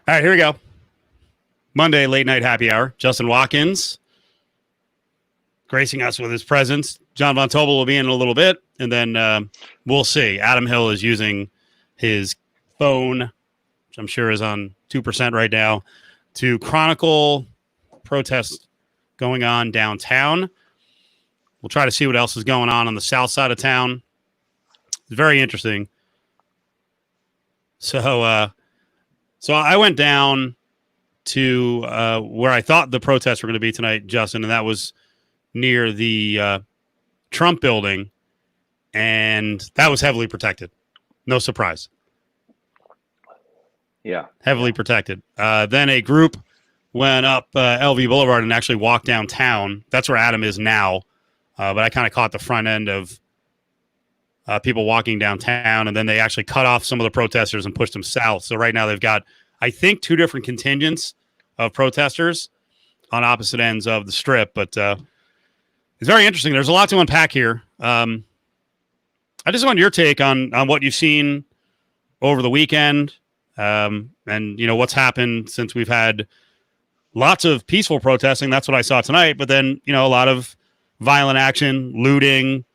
All right, here we go. Monday, late night happy hour. Justin Watkins gracing us with his presence. John Von Tobel will be in a little bit, and then we'll see. Adam Hill is using his phone, which I'm sure is on 2% right now, to chronicle protests going on downtown. We'll try to see what else is going on the south side of town. It's very interesting. So I went down to where I thought the protests were going to be tonight, Justin, and that was near the Trump building, and that was heavily protected. No surprise. Yeah. Heavily protected. Then a group went up LV Boulevard and actually walked downtown. That's where Adam is now, but I kind of caught the front end of people walking downtown, and then they actually cut off some of the protesters and pushed them south. So right now they've got, I think, two different contingents of protesters on opposite ends of the strip. But it's very interesting. There's a lot to unpack here. I just want your take on what you've seen over the weekend, and what's happened since we've had lots of peaceful protesting. That's what I saw tonight. But then a lot of violent action, looting,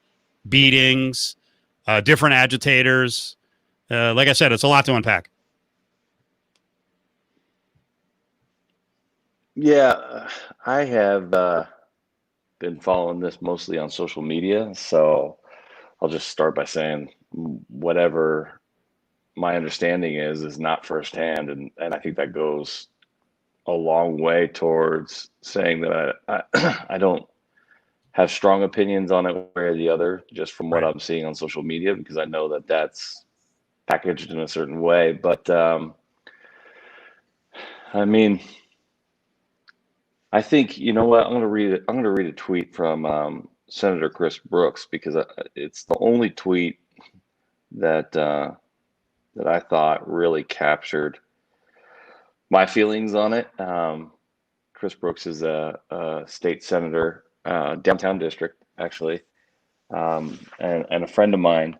beatings. Different agitators. Like I said, it's a lot to unpack. Yeah, I have been following this mostly on social media, so I'll just start by saying whatever my understanding is not firsthand, and I think that goes a long way towards saying that I don't have strong opinions on it one way or the other, just from what I'm seeing on social media, because I know that that's packaged in a certain way. But I mean, I think, you know what, I'm gonna read a tweet from Senator Chris Brooks, because it's the only tweet that I thought really captured my feelings on it. Chris Brooks is a state senator, downtown district, actually, and a friend of mine.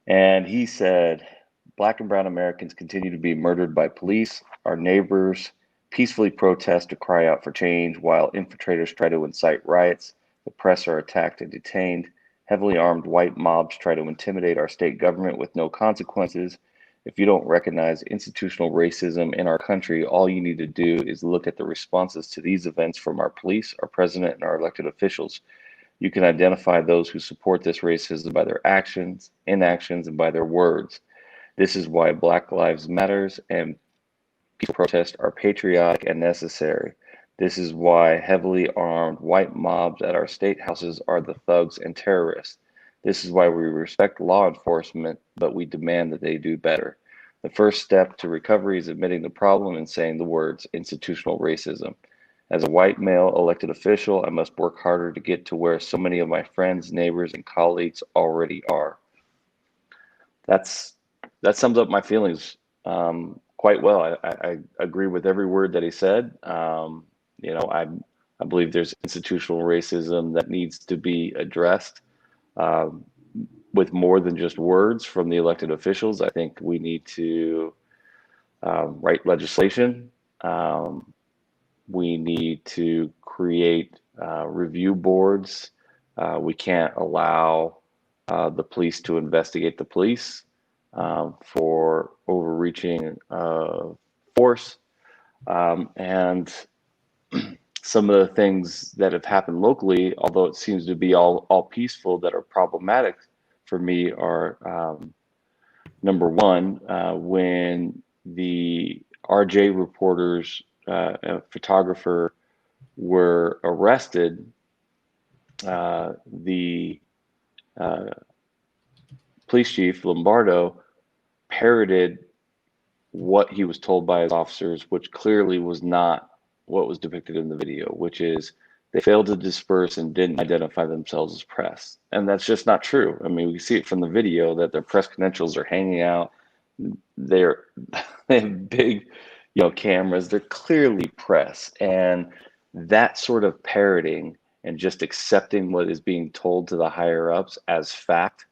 And he said, Black and brown Americans continue to be murdered by police. Our neighbors peacefully protest to cry out for change, while infiltrators try to incite riots. The press are attacked and detained. Heavily armed white mobs try to intimidate our state government with no consequences. If you don't recognize institutional racism in our country, all you need to do is look at the responses to these events from our police, our president, and our elected officials. You can identify those who support this racism by their actions, inactions, and by their words. This is why Black Lives Matters and peaceful protests are patriotic and necessary. This is why heavily armed white mobs at our state houses are the thugs and terrorists. This is why we respect law enforcement, but we demand that they do better. The first step to recovery is admitting the problem and saying the words institutional racism. As a white male elected official, I must work harder to get to where so many of my friends, neighbors, and colleagues already are. That sums up my feelings quite well. I agree with every word that he said. I believe there's institutional racism that needs to be addressed. With more than just words from the elected officials. I think we need to write legislation. We need to create review boards. We can't allow the police to investigate the police for overreaching force. And some of the things that have happened locally, although it seems to be all peaceful, that are problematic for me are, number one, when the RJ reporters, a photographer, were arrested, the police chief, Lombardo, parroted what he was told by his officers, which clearly was not what was depicted in the video, which is they failed to disperse and didn't identify themselves as press. And that's just not true. I mean, we see it from the video that their press credentials are hanging out. They have big, cameras. They're clearly press. And that sort of parroting and just accepting what is being told to the higher ups as fact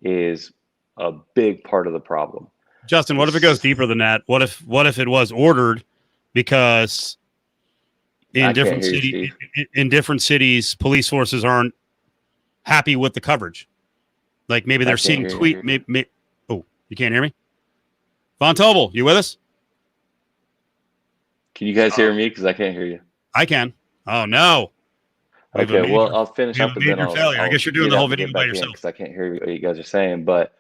is a big part of the problem. Justin, what if it goes deeper than that? What if it was ordered because I can't hear you, Steve. in different cities, police forces aren't happy with the coverage. Like maybe they're seeing tweet. Oh, you can't hear me? Von Tobel, you with us? Can you guys hear me? Because I can't hear you. I can. Oh no. Okay, well, I'll finish up and then I'll I guess you're doing the whole video by yourself because I can't hear what you guys are saying. But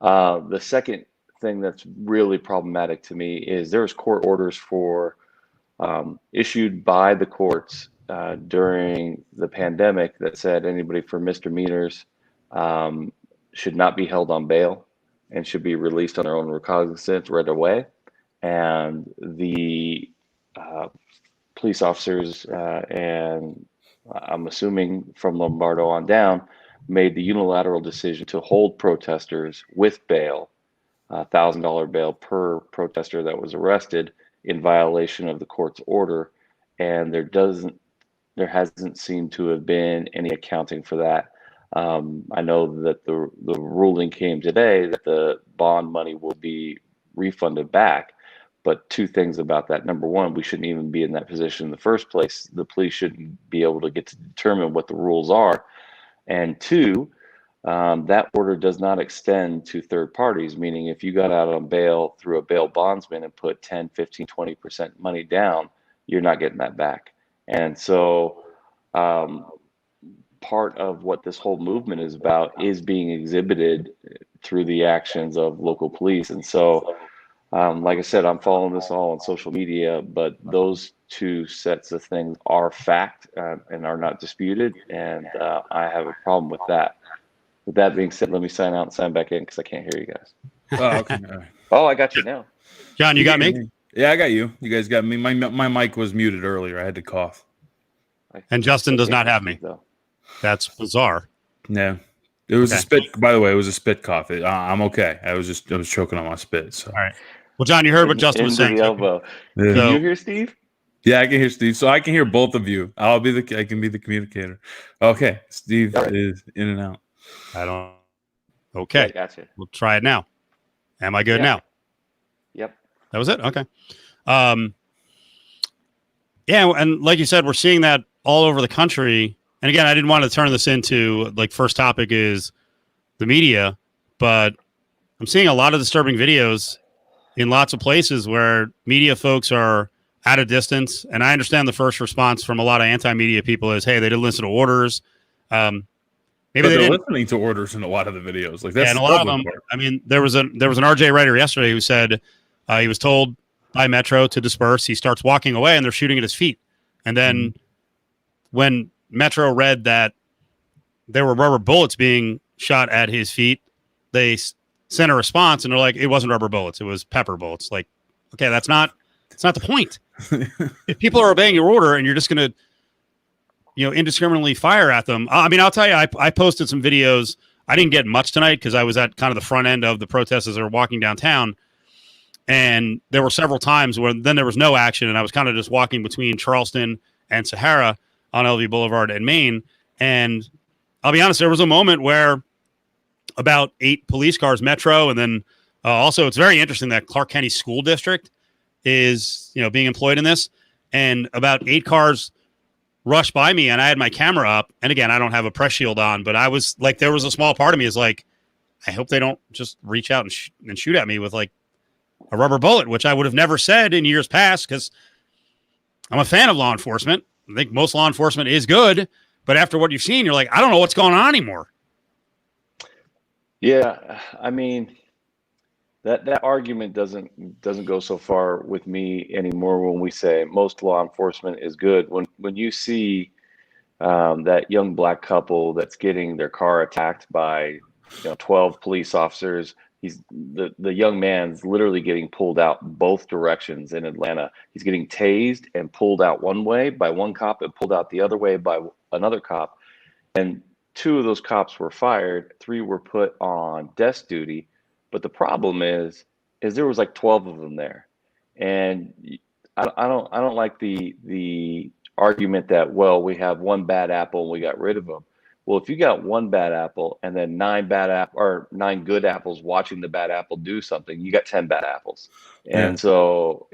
the second thing that's really problematic to me is there's court orders for issued by the courts during the pandemic that said anybody for misdemeanors should not be held on bail and should be released on their own recognizance right away. And the police officers and I'm assuming from Lombardo on down, made the unilateral decision to hold protesters with bail, $1,000 bail per protester that was arrested in violation of the court's order. And there hasn't seemed to have been any accounting for that. I know that the ruling came today that the bond money will be refunded back. But two things about that. Number one, we shouldn't even be in that position in the first place. The police shouldn't be able to get to determine what the rules are. And two, that order does not extend to third parties, meaning if you got out on bail through a bail bondsman and put 10, 15, 20% money down, you're not getting that back. And so part of what this whole movement is about is being exhibited through the actions of local police. And so like I said, I'm following this all on social media, but those two sets of things are fact and are not disputed, and I have a problem with that. With that being said, let me sign out and sign back in because I can't hear you guys. Oh, okay. Oh, I got you now. John, you got me? Yeah, I got you. You guys got me. My mic was muted earlier. I had to cough. And Justin does not have me. Though. That's bizarre. No. It was a spit. By the way, it was a spit cough. I'm okay. I was choking on my spit. So. All right. Well, John, you heard what Justin was saying. The elbow. Yeah. Can you hear Steve? Yeah, I can hear Steve. So I can hear both of you. I can be the communicator. Okay, Steve is in and out. I don't. Okay, yeah, gotcha. We'll try it now. Am I good now? Yep. That was it. Okay. Yeah, and like you said, we're seeing that all over the country. And again, I didn't want to turn this into like first topic is the media, but I'm seeing a lot of disturbing videos in lots of places where media folks are at a distance. And I understand the first response from a lot of anti-media people is, hey, they didn't listen to orders. Maybe they're listening to orders in a lot of the videos. Like that's and a lot of them. Part. I mean, there was an RJ writer yesterday who said he was told by Metro to disperse. He starts walking away and they're shooting at his feet. And then when Metro read that there were rubber bullets being shot at his feet, they sent a response and they're like, it wasn't rubber bullets, it was pepper bullets. Like, okay, that's not the point. If people are obeying your order and you're just going to, indiscriminately fire at them. I mean, I'll tell you, I posted some videos. I didn't get much tonight because I was at kind of the front end of the protests as they were walking downtown. And there were several times where then there was no action. And I was kind of just walking between Charleston and Sahara on LV Boulevard and Maine. And I'll be honest, there was a moment where about 8 police cars, Metro, and then also it's very interesting that Clark County School District is, being employed in this. And about 8 cars rushed by me and I had my camera up. And again, I don't have a press shield on, but I was like, there was a small part of me is like, I hope they don't just reach out and shoot at me with like a rubber bullet, which I would have never said in years past because I'm a fan of law enforcement. I think most law enforcement is good, but after what you've seen, you're like, I don't know what's going on anymore. Yeah, I mean, that argument doesn't go so far with me anymore when we say most law enforcement is good. When you see that young black couple that's getting their car attacked by 12 police officers, the young man's literally getting pulled out both directions in Atlanta. He's getting tased and pulled out one way by one cop and pulled out the other way by another cop. And 2 of those cops were fired, 3 were put on desk duty. But the problem is there was like 12 of them there. And I don't like the argument that, well, we have one bad apple and we got rid of them. Well, if you got one bad apple and then 9 good apples watching the bad apple do something, you got 10 bad apples. And so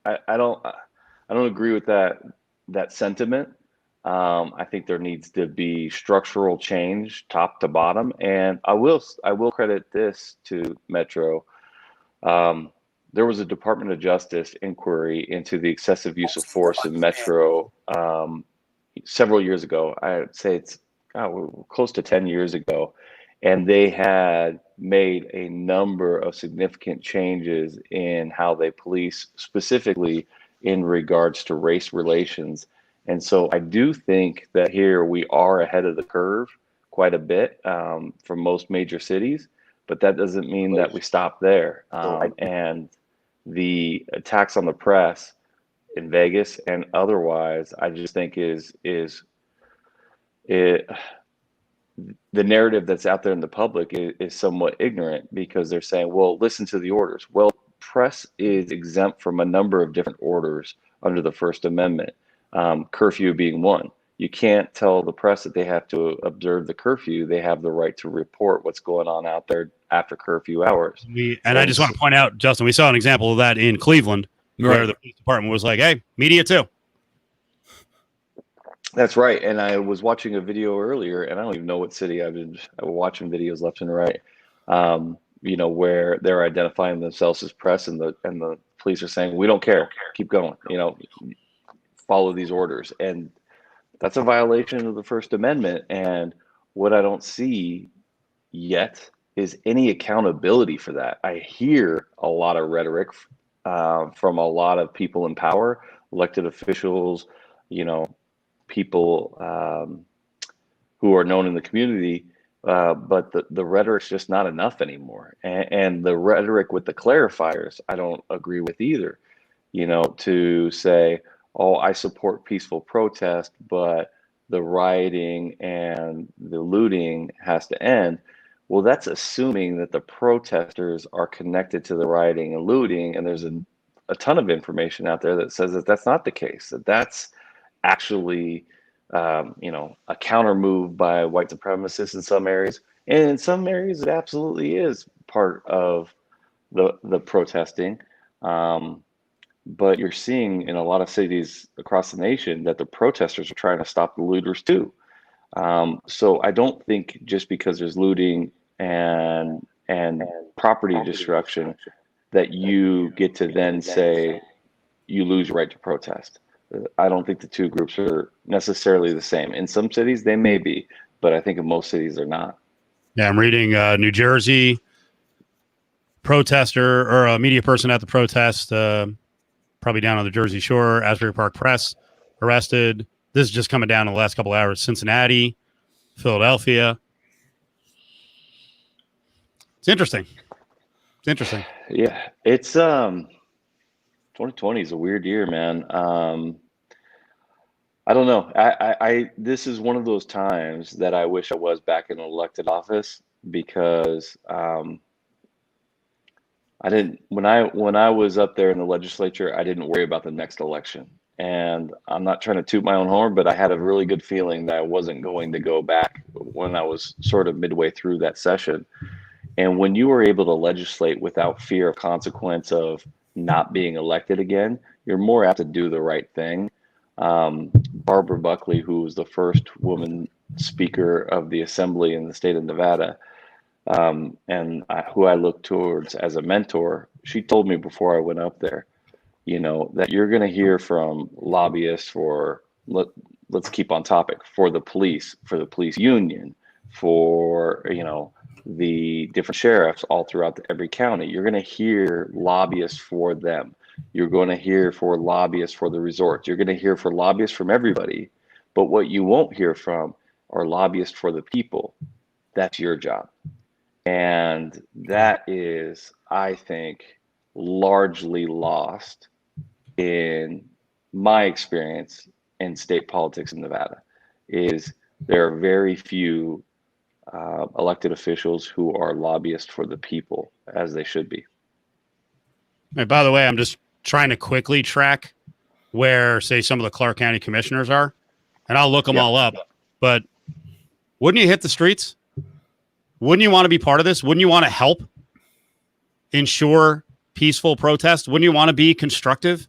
I don't agree with that sentiment. I think there needs to be structural change, top to bottom. And I will credit this to Metro. There was a Department of Justice inquiry into the excessive use of force in Metro several years ago. I'd say it's close to 10 years ago. And they had made a number of significant changes in how they police, specifically in regards to race relations. And so I do think that here we are ahead of the curve quite a bit from most major cities, but that doesn't mean that we stop there. And the attacks on the press in Vegas and otherwise, I just think is it. The narrative that's out there in the public is somewhat ignorant, because they're saying, well, listen to the orders. Well, press is exempt from a number of different orders under the First Amendment, curfew being one. You can't tell the press that they have to observe the curfew. They have the right to report what's going on out there after curfew hours. I just want to point out, Justin, we saw an example of that in Cleveland, where the police department was like, hey, media too. That's right. And I was watching a video earlier, and I don't even know what city I've been watching videos left and right, where they're identifying themselves as press, and the police are saying, we don't care, keep going, follow these orders. And that's a violation of the First Amendment. And what I don't see yet is any accountability for that. I hear a lot of rhetoric from a lot of people in power, elected officials, people who are known in the community, but the rhetoric's just not enough anymore. And the rhetoric with the clarifiers, I don't agree with either. To say, oh, I support peaceful protest, but the rioting and the looting has to end. Well, that's assuming that the protesters are connected to the rioting and looting, and there's a ton of information out there that says that that's not the case, that's actually a counter move by white supremacists in some areas, and in some areas it absolutely is part of the protesting. But you're seeing in a lot of cities across the nation that the protesters are trying to stop the looters too. So I don't think just because there's looting and property destruction that you get to then say you lose your right to protest. I don't think the two groups are necessarily the same. In some cities they may be, but I think in most cities they're not. Yeah, I'm reading New Jersey protester or a media person at the protest, probably down on the Jersey Shore, Asbury Park Press, arrested. This is just coming down in the last couple of hours. Cincinnati, Philadelphia. It's interesting. Yeah, it's 2020 is a weird year, man. I don't know. I this is one of those times that I wish I was back in an elected office, because I didn't when I was up there in the legislature, I didn't worry about the next election. And I'm not trying to toot my own horn, but I had a really good feeling that I wasn't going to go back when I was sort of midway through that session. And when you were able to legislate without fear of consequence of not being elected again, you're more apt to do the right thing. Barbara Buckley, who was the first woman speaker of the assembly in the state of Nevada, who I look towards as a mentor, she told me before I went up there, that you're going to hear from lobbyists for, let's keep on topic, for the police union, for, the different sheriffs all throughout every county. You're going to hear lobbyists for them. You're going to hear for lobbyists for the resorts. You're going to hear for lobbyists from everybody. But what you won't hear from are lobbyists for the people. That's your job. And that is, I think, largely lost in my experience in state politics in Nevada. Is there are very few elected officials who are lobbyists for the people, as they should be. Hey, by the way, I'm just trying to quickly track where, say, some of the Clark County commissioners are, and I'll look them all up. But wouldn't you hit the streets? Wouldn't you want to be part of this? Wouldn't you want to help ensure peaceful protest? Wouldn't you want to be constructive?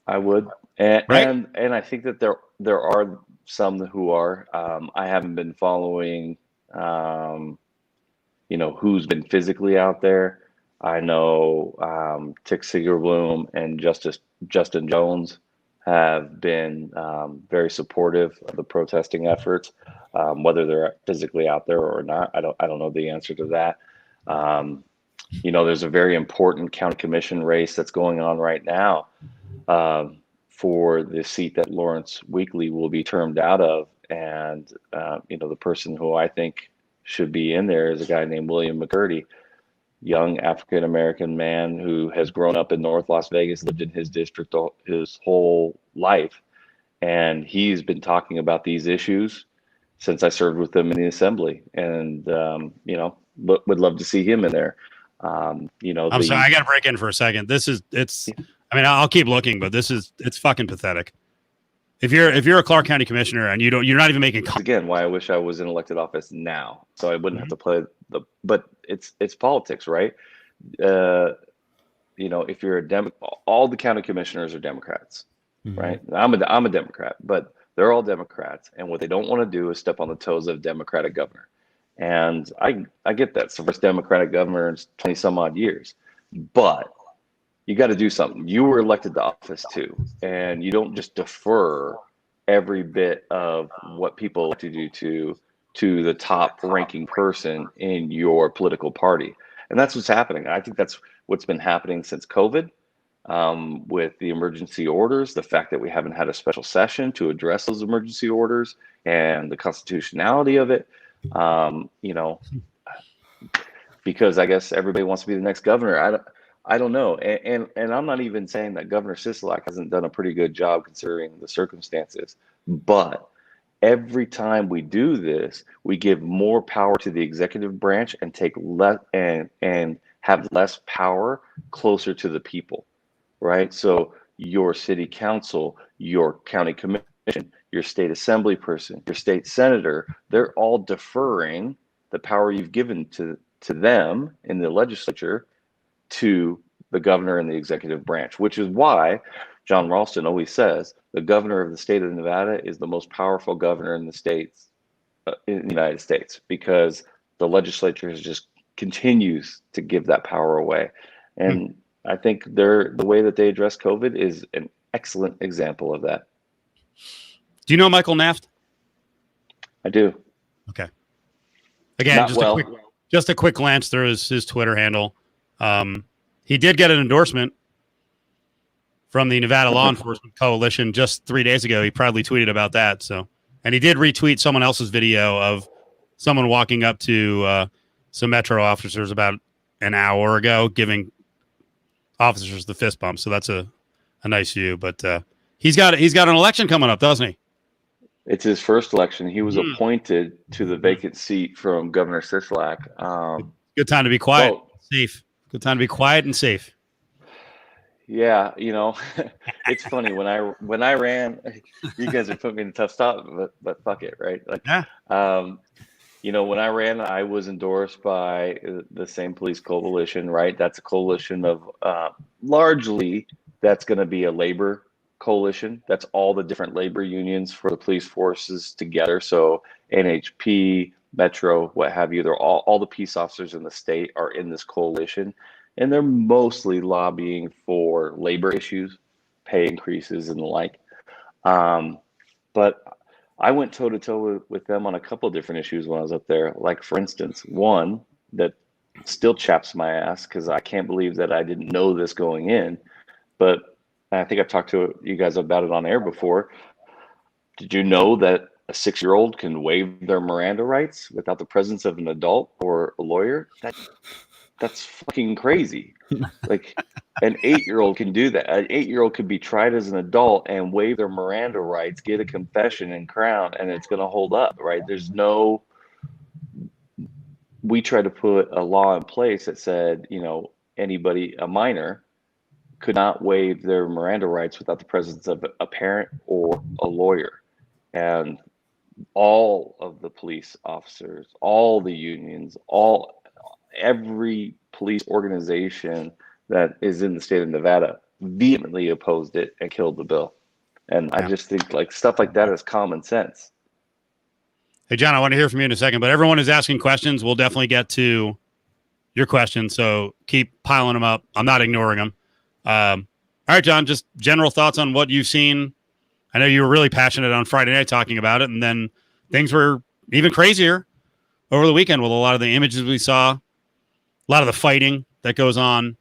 I would, and Right? and I think that there are some who are. I haven't been following, who's been physically out there. I know Tick Segerbloom and Justin Jones have been very supportive of the protesting efforts. Whether they're physically out there or not, I don't know the answer to that. Um, there's a very important county commission race that's going on right now, um, for the seat that Lawrence Weekly will be termed out of. And, the person who I think should be in there is a guy named William McCurdy, young African American man who has grown up in North Las Vegas, lived in his district his whole life. And he's been talking about these issues since I served with him in the assembly. And, would love to see him in there. I'm sorry, I got to break in for a second. I mean, I'll keep looking, but it's fucking pathetic. If you're a Clark County commissioner and you're not even making again why I wish I was in elected office now, so I wouldn't have to play but it's politics, right? If you're all the county commissioners are Democrats, right? I'm a Democrat, but they're all Democrats, and what they don't want to do is step on the toes of a Democratic governor. And I get that. It's the first Democratic governor in 20 some odd years, but you got to do something. You were elected to office too, and you don't just defer every bit of what people elected you to the top ranking person in your political party. And that's what's happening. I think that's what's been happening since COVID, with the emergency orders, the fact that we haven't had a special session to address those emergency orders and the constitutionality of it. Because I guess everybody wants to be the next governor. I don't know. And I'm not even saying that Governor Sisolak hasn't done a pretty good job considering the circumstances. But every time we do this, we give more power to the executive branch and take less and have less power closer to the people, right? So your city council, your county commission, your state assembly person, your state senator, they're all deferring the power you've given to them in the legislature to the governor and the executive branch, which is why John Ralston always says the governor of the state of Nevada is the most powerful governor in the states, in the United States, because the legislature just continues to give that power away. And I think the way that they address COVID is an excellent example of that. Do you know Michael Naft? I do. Okay. Again, just a quick glance through his Twitter handle. He did get an endorsement from the Nevada Law Enforcement Coalition just 3 days ago. He proudly tweeted about that. And he did retweet someone else's video of someone walking up to some Metro officers about an hour ago, giving officers the fist bump. So that's a nice view. But he's got an election coming up, doesn't he? It's his first election. He was appointed to the vacant seat from Governor Sisolak. Good time to be quiet, safe. Good time to be quiet and safe. Yeah, it's funny when I ran. You guys are putting me in a tough spot, but fuck it, right? Like, yeah. When I ran, I was endorsed by the same police coalition, right? That's a coalition of largely that's going to be a labor coalition. That's all the different labor unions for the police forces together. So NHP, Metro, what have you, they're all the peace officers in the state are in this coalition, and they're mostly lobbying for labor issues, pay increases and the like. But I went toe to toe with them on a couple of different issues when I was up there. Like, for instance, one that still chaps my ass because I can't believe that I didn't know this going in, but I think I've talked to you guys about it on air before. Did you know that a 6-year-old can waive their Miranda rights without the presence of an adult or a lawyer? That's fucking crazy. Like, an 8-year-old can do that. An 8-year-old could be tried as an adult and waive their Miranda rights, get a confession and crown, and it's going to hold up, right? We tried to put a law in place that said, anybody, a minor, could not waive their Miranda rights without the presence of a parent or a lawyer. And all of the police officers, all the unions, every police organization that is in the state of Nevada vehemently opposed it and killed the bill. And I Yeah. just think like stuff like that is common sense. Hey, John, I want to hear from you in a second, but everyone is asking questions. We'll definitely get to your questions, so keep piling them up. I'm not ignoring them. All right, John, just general thoughts on what you've seen. I know you were really passionate on Friday night talking about it, and then things were even crazier over the weekend with a lot of the images we saw, a lot of the fighting that goes on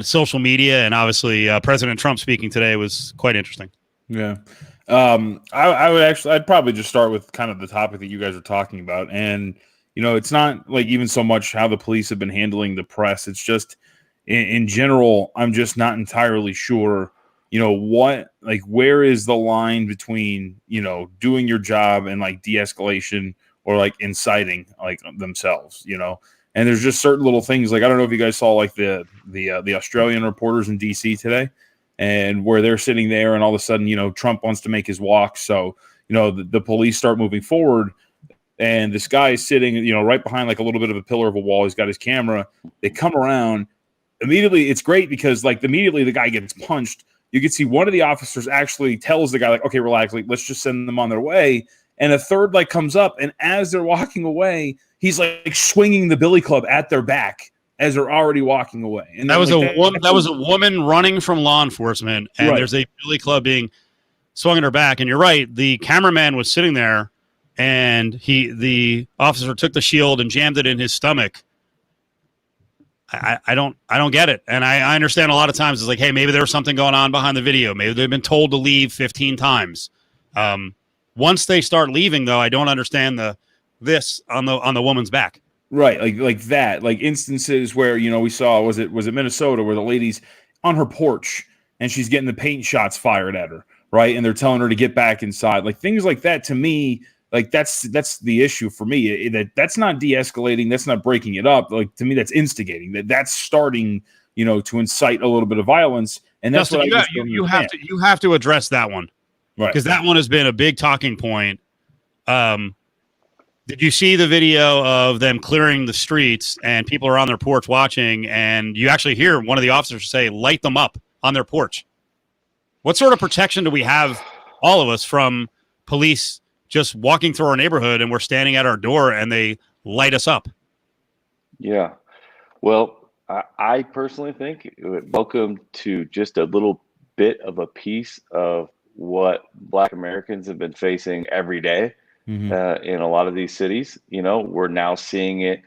social media, and obviously President Trump speaking today was quite interesting. Yeah. I'd probably just start with kind of the topic that you guys are talking about. And, it's not like even so much how the police have been handling the press. It's just in general, I'm just not entirely sure, where is the line between, doing your job and like de-escalation or like inciting like themselves, and there's just certain little things. Like, I don't know if you guys saw like the Australian reporters in DC today, and where they're sitting there and all of a sudden, Trump wants to make his walk. So, the police start moving forward, and this guy is sitting, right behind like a little bit of a pillar of a wall. He's got his camera. They come around immediately. It's great because like immediately the guy gets punched. You can see one of the officers actually tells the guy like, okay, relax, like, let's just send them on their way. And a third like comes up, and as they're walking away, he's like swinging the billy club at their back as they're already walking away. And that was like, that was a woman running from law enforcement, and right. There's a billy club being swung at her back. And you're right, the cameraman was sitting there, and the officer took the shield and jammed it in his stomach. I don't get it. And I understand a lot of times it's like, hey, maybe there was something going on behind the video. Maybe they've been told to leave 15 times. Once they start leaving, though, I don't understand this on the woman's back. Right, like that, like instances where we saw was it Minnesota where the lady's on her porch and she's getting the paint shots fired at her, right, and they're telling her to get back inside, like things like that. To me, like that's the issue for me. That's not de-escalating, that's not breaking it up. Like to me, that's instigating. That's starting, to incite a little bit of violence, and that's Justin, what you have to address that one, right? Because that one has been a big talking point. Did you see the video of them clearing the streets and people are on their porch watching, and you actually hear one of the officers say, light them up on their porch? What sort of protection do we have, all of us, from police just walking through our neighborhood and we're standing at our door and they light us up? Yeah. Well, I personally think welcome to just a little bit of a piece of what Black Americans have been facing every day. In a lot of these cities. We're now seeing it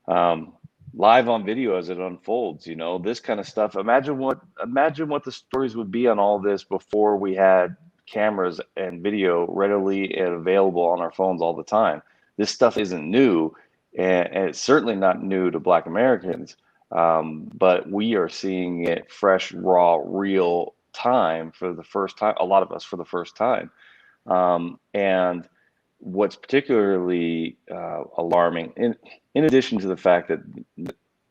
live on video as it unfolds. This kind of stuff. Imagine what the stories would be on all this before we had cameras and video readily and available on our phones all the time. This stuff isn't new, and it's certainly not new to Black Americans. But we are seeing it fresh, raw, real time for the first time. A lot of us for the first time, and what's particularly alarming, in addition to the fact that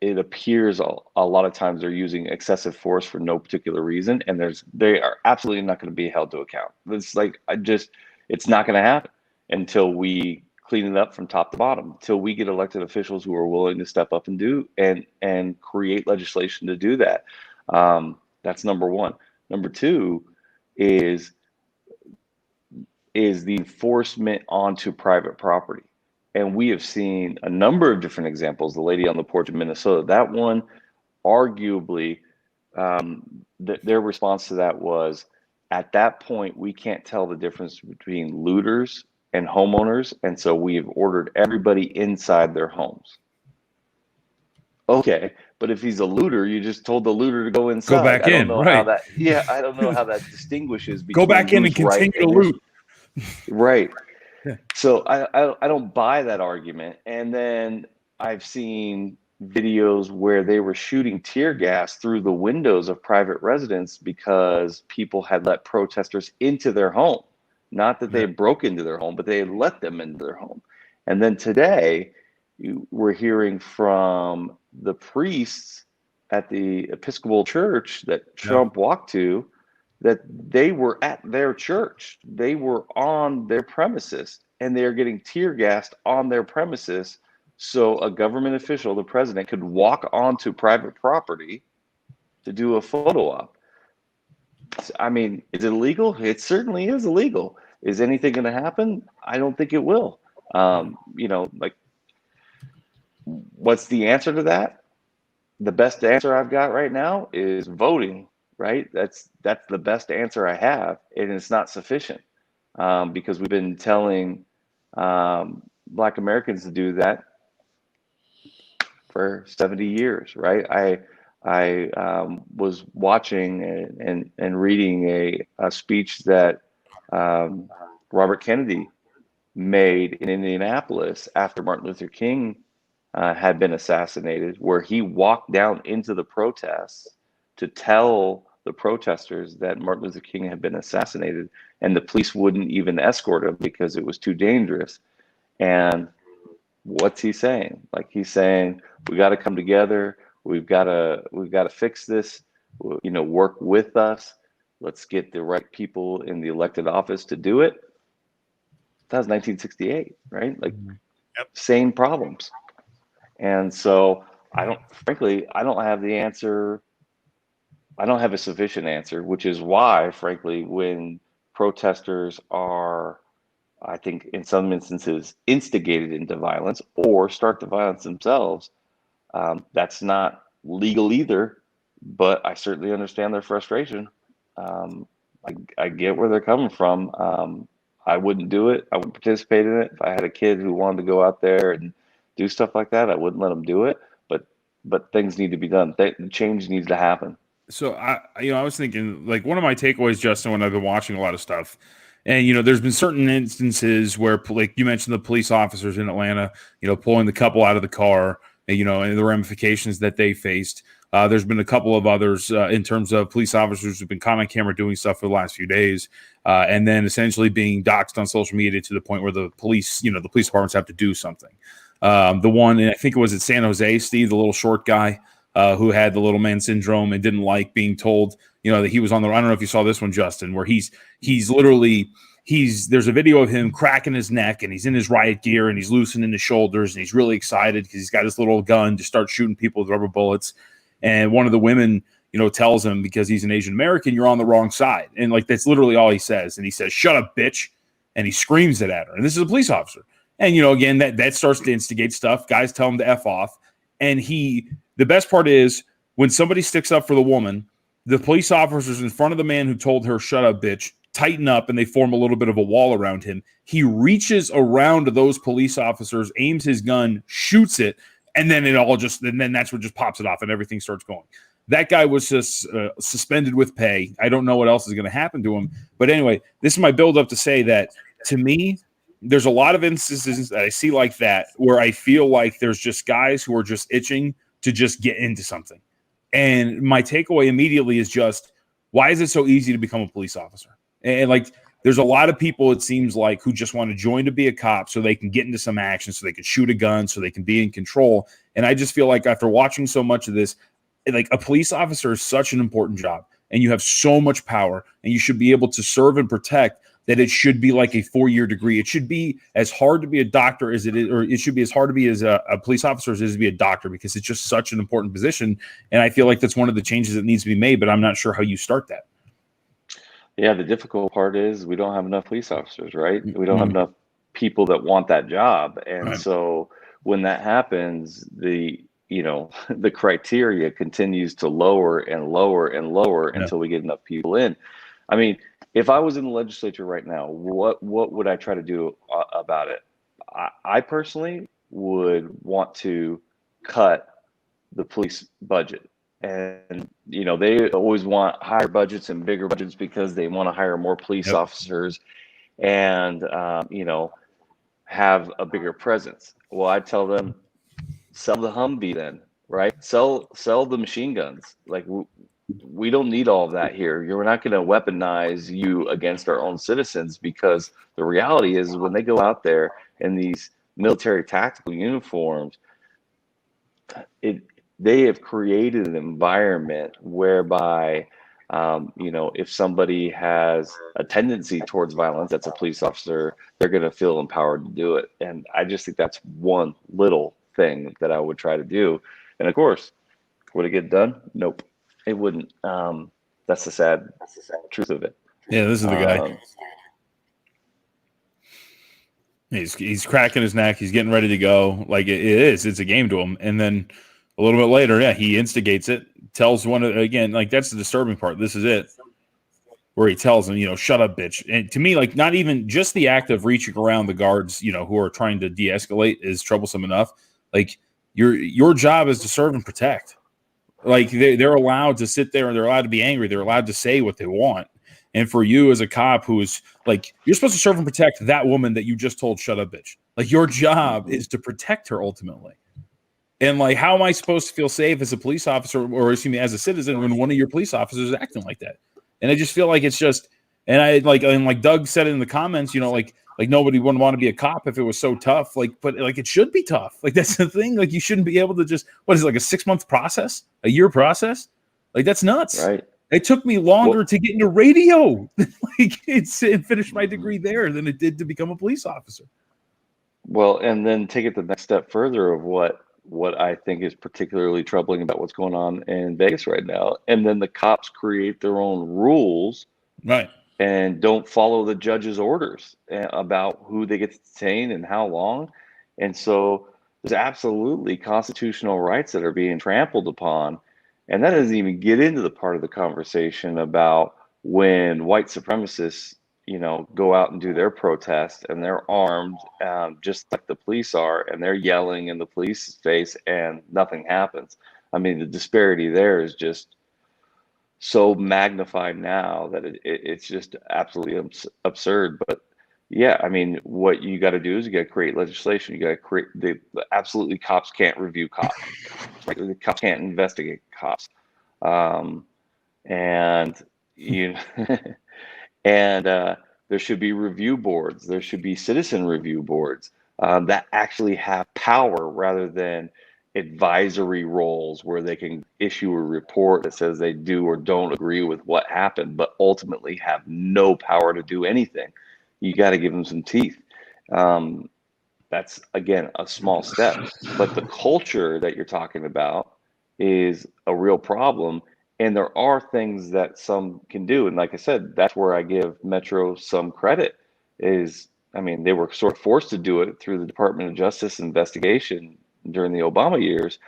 it appears a lot of times they're using excessive force for no particular reason, and they are absolutely not going to be held to account. It's like it's not going to happen until we clean it up from top to bottom, until we get elected officials who are willing to step up and do and create legislation to do that. That's number one. Number two is the enforcement onto private property. And we have seen a number of different examples. The lady on the porch in Minnesota, that one, arguably, their response to that was, at that point, we can't tell the difference between looters and homeowners, and so we've ordered everybody inside their homes. Okay, but if he's a looter, you just told the looter to go inside. Go back in, right? I don't know how that distinguishes between go back in and continue to loot. Right. Yeah. So I don't buy that argument. And then I've seen videos where they were shooting tear gas through the windows of private residents because people had let protesters into their home. Not that they broke into their home, but they had let them into their home. And then today, we're hearing from the priests at the Episcopal Church that Trump walked to, that they were at their church. They were on their premises, and they are getting tear gassed on their premises. So a government official, the president, could walk onto private property to do a photo op. I mean, is it illegal? It certainly is illegal. Is anything going to happen? I don't think it will. Like, what's the answer to that? The best answer I've got right now is voting, right? That's the best answer I have, and it's not sufficient because we've been telling Black Americans to do that for 70 years, right? I was watching and reading a speech that Robert Kennedy made in Indianapolis after Martin Luther King had been assassinated, where he walked down into the protests to tell the protesters that Martin Luther King had been assassinated, and the police wouldn't even escort him because it was too dangerous. And what's he saying? Like, he's saying, we got to come together. We've got to fix this. Work with us. Let's get the right people in the elected office to do it. That was 1968, right? Like, same problems. And so I don't have the answer. I don't have a sufficient answer, which is why, frankly, when protesters are, I think, in some instances, instigated into violence or start the violence themselves, that's not legal either, but I certainly understand their frustration. I get where they're coming from. I wouldn't do it. I wouldn't participate in it. If I had a kid who wanted to go out there and do stuff like that, I wouldn't let them do it. But things need to be done. Change needs to happen. So I was thinking, like, one of my takeaways, Justin, when I've been watching a lot of stuff, and there's been certain instances where, like you mentioned, the police officers in Atlanta, pulling the couple out of the car, and the ramifications that they faced. There's been a couple of others in terms of police officers who've been caught on camera doing stuff for the last few days, and then essentially being doxxed on social media to the point where the police departments have to do something. The one, I think it was at San Jose, Steve, the little short guy who had the little man syndrome and didn't like being told, that he was on the. I don't know if you saw this one, Justin, where he's literally. There's a video of him cracking his neck and he's in his riot gear and he's loosening his shoulders and he's really excited because he's got his little gun to start shooting people with rubber bullets. And one of the women, tells him, because he's an Asian American, you're on the wrong side. And like, that's literally all he says. And he says, "Shut up, bitch." And he screams it at her. And this is a police officer. And, again, that starts to instigate stuff. Guys tell him to F off. And the best part is when somebody sticks up for the woman, the police officers in front of the man who told her, "Shut up, bitch," tighten up and they form a little bit of a wall around him. He reaches around those police officers, aims his gun, shoots it, and then that's what just pops it off and everything starts going. That guy was just suspended with pay. I don't know what else is going to happen to him. But anyway, this is my build up to say that, to me, there's a lot of instances that I see like that where I feel like there's just guys who are just itching to just get into something. And my takeaway immediately is just, why is it so easy to become a police officer? And like, there's a lot of people, it seems like, who just want to join to be a cop so they can get into some action, so they can shoot a gun, so they can be in control. And I just feel like after watching so much of this, like, a police officer is such an important job and you have so much power and you should be able to serve and protect, that it should be like a 4-year degree. It should be as hard to be a doctor as it is, or it should be as hard to be as a police officer as it is to be a doctor, because it's just such an important position. And I feel like that's one of the changes that needs to be made, but I'm not sure how you start that. Yeah, the difficult part is we don't have enough police officers, right? We don't have enough people that want that job. And so when that happens, the criteria continues to lower and lower and lower until we get enough people in. I mean, if I was in the legislature right now, what would I try to do about it? I personally would want to cut the police budget. And, they always want higher budgets and bigger budgets because they want to hire more police officers and, have a bigger presence. Well, I tell them, sell the Humvee then, right? Sell the machine guns. Like, we don't need all of that here. You're not going to weaponize you against our own citizens, because the reality is when they go out there in these military tactical uniforms, they have created an environment whereby, if somebody has a tendency towards violence, that's a police officer, they're going to feel empowered to do it. And I just think that's one little thing that I would try to do. And of course, would it get done? Nope. it wouldn't. That's the sad truth of it. Yeah, this is the guy. He's cracking his neck. He's getting ready to go. Like it's a game to him. And then a little bit later, he instigates it. Tells again, like that's the disturbing part. This is it, where he tells him, shut up, bitch. And to me, like not even just the act of reaching around the guards, who are trying to de-escalate is troublesome enough. Like your job is to serve and protect. Like they're allowed to sit there and they're allowed to be angry. They're allowed to say what they want. And for you as a cop who is like, you're supposed to serve and protect that woman that you just told, shut up, bitch. Like your job is to protect her ultimately. And like, how am I supposed to feel safe as a police officer or excuse me, as a citizen when one of your police officers is acting like that? And I just feel like it's just, and like Doug said in the comments, like nobody would want to be a cop if it was so tough. Like, but like it should be tough. Like that's the thing. Like you shouldn't be able to just, what is it, like a 6-month process, a year process? Like that's nuts. Right. It took me longer to get into radio, and finish my degree there than it did to become a police officer. Well, and then take it the next step further of what I think is particularly troubling about what's going on in Vegas right now. And then the cops create their own rules, right, and don't follow the judge's orders about who they get to detain and how long. And so there's absolutely constitutional rights that are being trampled upon. And that doesn't even get into the part of the conversation about when white supremacists, go out and do their protest and they're armed, just like the police are, and they're yelling in the police's face and nothing happens. I mean, the disparity there is just so magnified now that it's just absolutely absurd. But yeah, I mean, what you got to do is you got to create legislation. You got to create absolutely cops can't review cops. Right? The cops can't investigate cops. And and there should be review boards. There should be citizen review boards that actually have power rather than advisory roles where they can issue a report that says they do or don't agree with what happened, but ultimately have no power to do anything. You got to give them some teeth. That's, again, a small step. But the culture that you're talking about is a real problem. And there are things that some can do. And like I said, that's where I give Metro some credit is, I mean, they were sort of forced to do it through the Department of Justice investigation during the Obama years,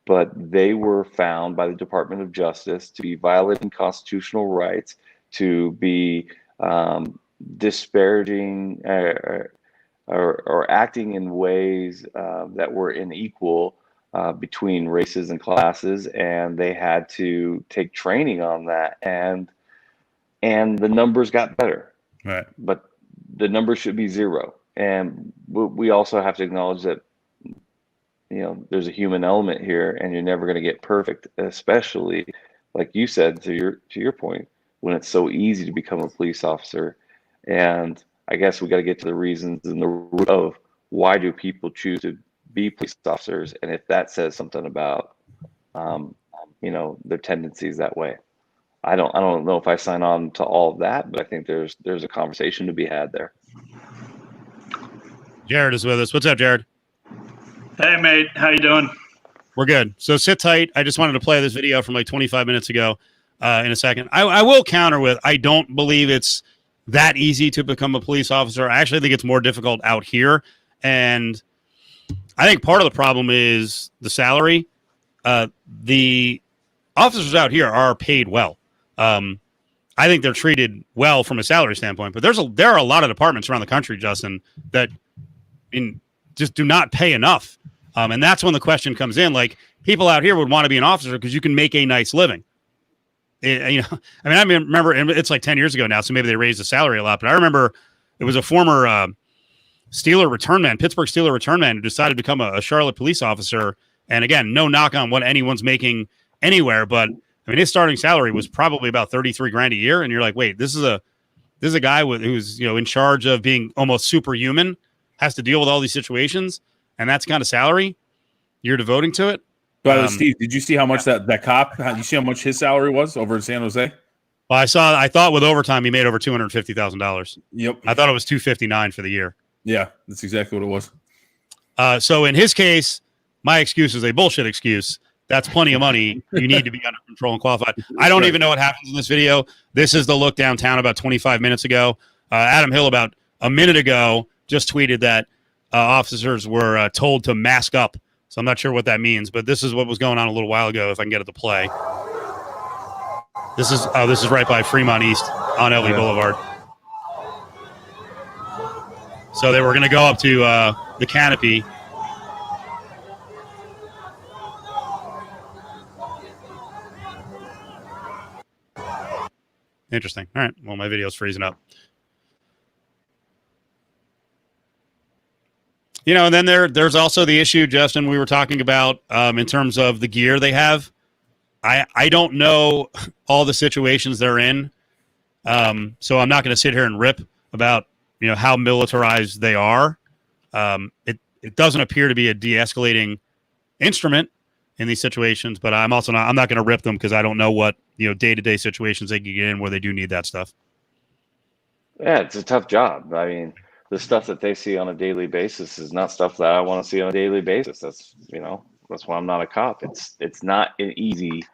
but they were found by the Department of Justice to be violating constitutional rights, to be disparaging or acting in ways that were unequal between races and classes, and they had to take training on that, and the numbers got better. Right. But the numbers should be zero. And we also have to acknowledge that there's a human element here, and you're never going to get perfect, especially like you said, to your point, when it's so easy to become a police officer. And I guess we got to get to the reasons and the root of why do people choose to be police officers, and if that says something about their tendencies that way. I don't know if I sign on to all of that, but I think there's a conversation to be had there. Jared is with us. What's up, Jared? Hey, mate. How you doing? We're good. So sit tight. I just wanted to play this video from like 25 minutes ago in a second. I will counter with, I don't believe it's that easy to become a police officer. I actually think it's more difficult out here. And I think part of the problem is the salary. The officers out here are paid well. I think they're treated well from a salary standpoint, but there are a lot of departments around the country, Justin, that just do not pay enough. And that's when the question comes in, like, people out here would want to be an officer because you can make a nice living. I remember it's like 10 years ago now, so maybe they raised the salary a lot, but I remember it was a former Steeler return man, Pittsburgh Steeler return man, who decided to become a Charlotte police officer. And again, no knock on what anyone's making anywhere, but I mean, his starting salary was probably about $33,000 a year. And you're like, wait, this is a guy who's in charge of being almost superhuman, has to deal with all these situations, and that's the kind of salary you're devoting to it. By the way, Steve, did you see how much that cop? You see how much his salary was over in San Jose? Well, I thought with overtime he made over $250,000. Yep. I thought it was $259,000 for the year. Yeah, that's exactly what it was. So in his case, my excuse is a bullshit excuse that's plenty of money. You need to be under control and qualified. I don't even know what happens in this video. This is the look downtown about 25 minutes ago. Adam Hill about a minute ago just tweeted that officers were told to mask up. So I'm not sure what that means, but this is what was going on a little while ago. If I can get it to play. This is right by Fremont East on LV Boulevard. So they were going to go up to the canopy. Interesting. All right. Well, my video's freezing up. You know, and then there's also the issue, Justin, we were talking about in terms of the gear they have. I don't know all the situations they're in, so I'm not going to sit here and rip about how militarized they are. It doesn't appear to be a de-escalating instrument in these situations, but I'm not going to rip them because I don't know what day-to-day situations they can get in where they do need that stuff. Yeah, it's a tough job. I mean, the stuff that they see on a daily basis is not stuff that I want to see on a daily basis. That's why I'm not a cop. It's not an easy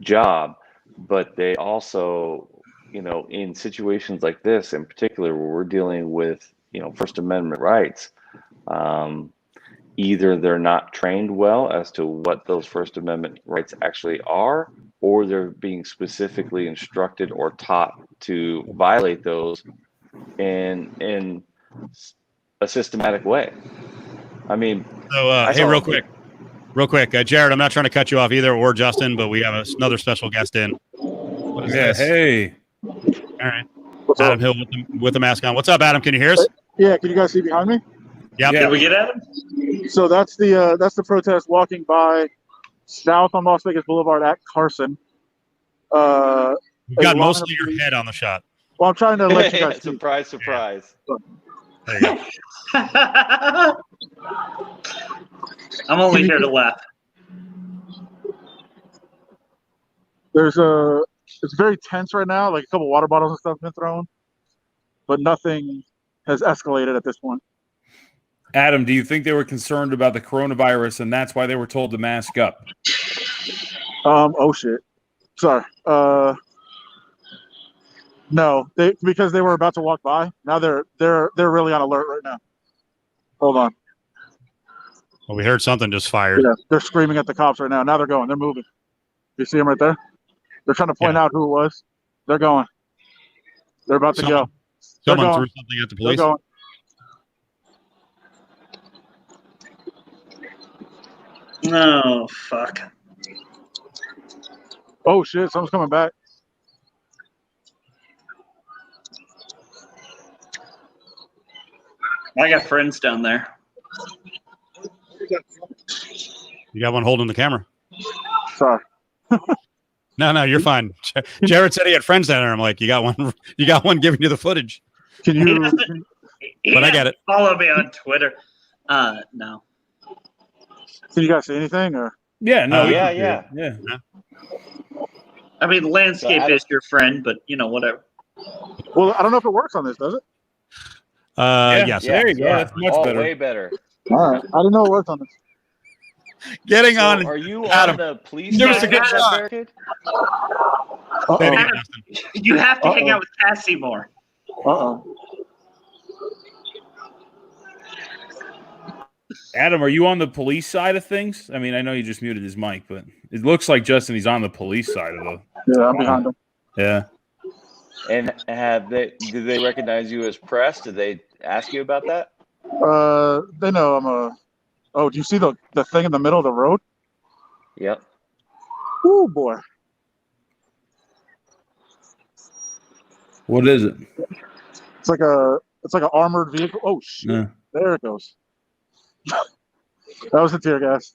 job, but they also, in situations like this in particular, where we're dealing with, First Amendment rights, either they're not trained well as to what those First Amendment rights actually are, or they're being specifically instructed or taught to violate those in a systematic way. I mean, so hey, real quick, Jared, I'm not trying to cut you off either, or Justin, but we have another special guest in. What is this? Hey. All right. Adam Hill with the mask on. What's up, Adam? Can you hear us? Yeah, can you guys see behind me? Yep. Yeah. Did we get Adam? So that's the protest walking by south on Las Vegas Boulevard at Carson. You've got most of your head on the shot. Well, I'm trying to let you guys see. Surprise. There you go. I'm only here to laugh. It's very tense right now. Like a couple water bottles and stuff have been thrown, but nothing has escalated at this point. Adam, do you think they were concerned about the coronavirus and that's why they were told to mask up? Oh shit. Sorry. No, because they were about to walk by. Now they're really on alert right now. Hold on. Well, we heard something just fired. Yeah, they're screaming at the cops right now. Now they're going. They're moving. You see them right there? They're trying to point out who it was. They're going. They're about to go. Someone threw something at the police. They're going. Oh, fuck. Oh, shit. Someone's coming back. I got friends down there. You got one holding the camera. Sorry. No, you're fine. Jared said he had friends down there. I'm like, you got one giving you the footage. Can you? But I get it. Follow me on Twitter. No. Can you guys see anything or? Yeah, no. Yeah. I mean, landscape is your friend, but whatever. Well, I don't know if it works on this, does it? Yes. There you go. That's much better. Way better. All right. I didn't know it worked on this. Getting So on. are you Adam, on the police? give us a good shot. Barricade? Adam, you have to hang out with Cassie more. Adam, are you on the police side of things? I mean, I know you just muted his mic, but it looks like Justin, he's on the police side of the. Yeah, I'm behind him. Yeah. And did they recognize you as press? Did they ask you about that? They know I'm a. Oh, do you see the thing in the middle of the road? Yep. Oh boy. What is it? It's like an armored vehicle. Oh shit! Yeah. There it goes. That was the tear gas.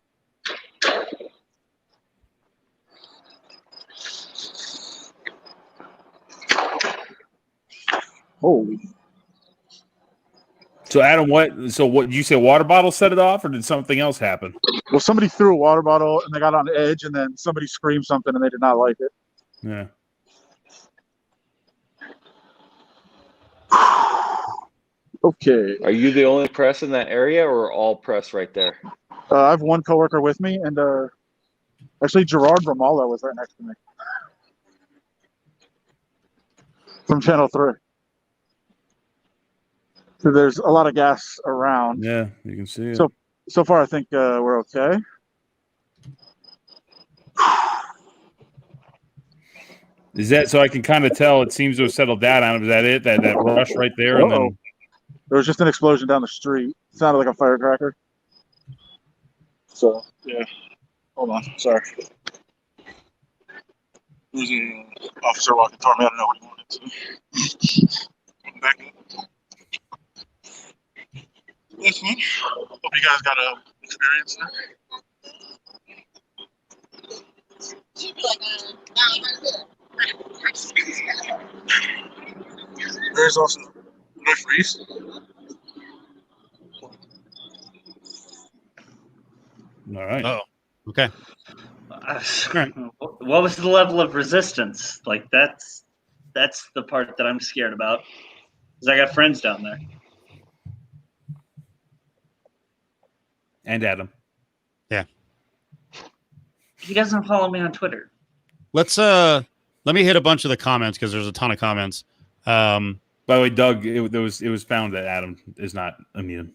Holy. So Adam, what did you say? A water bottle set it off, or did something else happen? Well, somebody threw a water bottle and they got on edge, and then somebody screamed something and they did not like it. Yeah. Okay. Are you the only press in that area, or all press right there? I have one coworker with me, and Actually, Gerard Ramallo was right next to me from Channel 3. So there's a lot of gas around. Yeah, you can see it. So far, I think we're okay. Is that so? I can kind of tell it seems to have settled down on him. Is that it? That rush right there, and then there was just an explosion down the street. It sounded like a firecracker. So yeah, hold on. Sorry. There's an officer walking toward me. I don't know what he wanted to. Back up. That's fun. Hope you guys got a experience there. There's also referees. all right. Oh, okay. What was the level of resistance? Like that's the part that I'm scared about. Because I got friends down there. And Adam. Yeah. He doesn't follow me on Twitter. Let's let me hit a bunch of the comments because there's a ton of comments. By the way, Doug, it was found that Adam is not immune.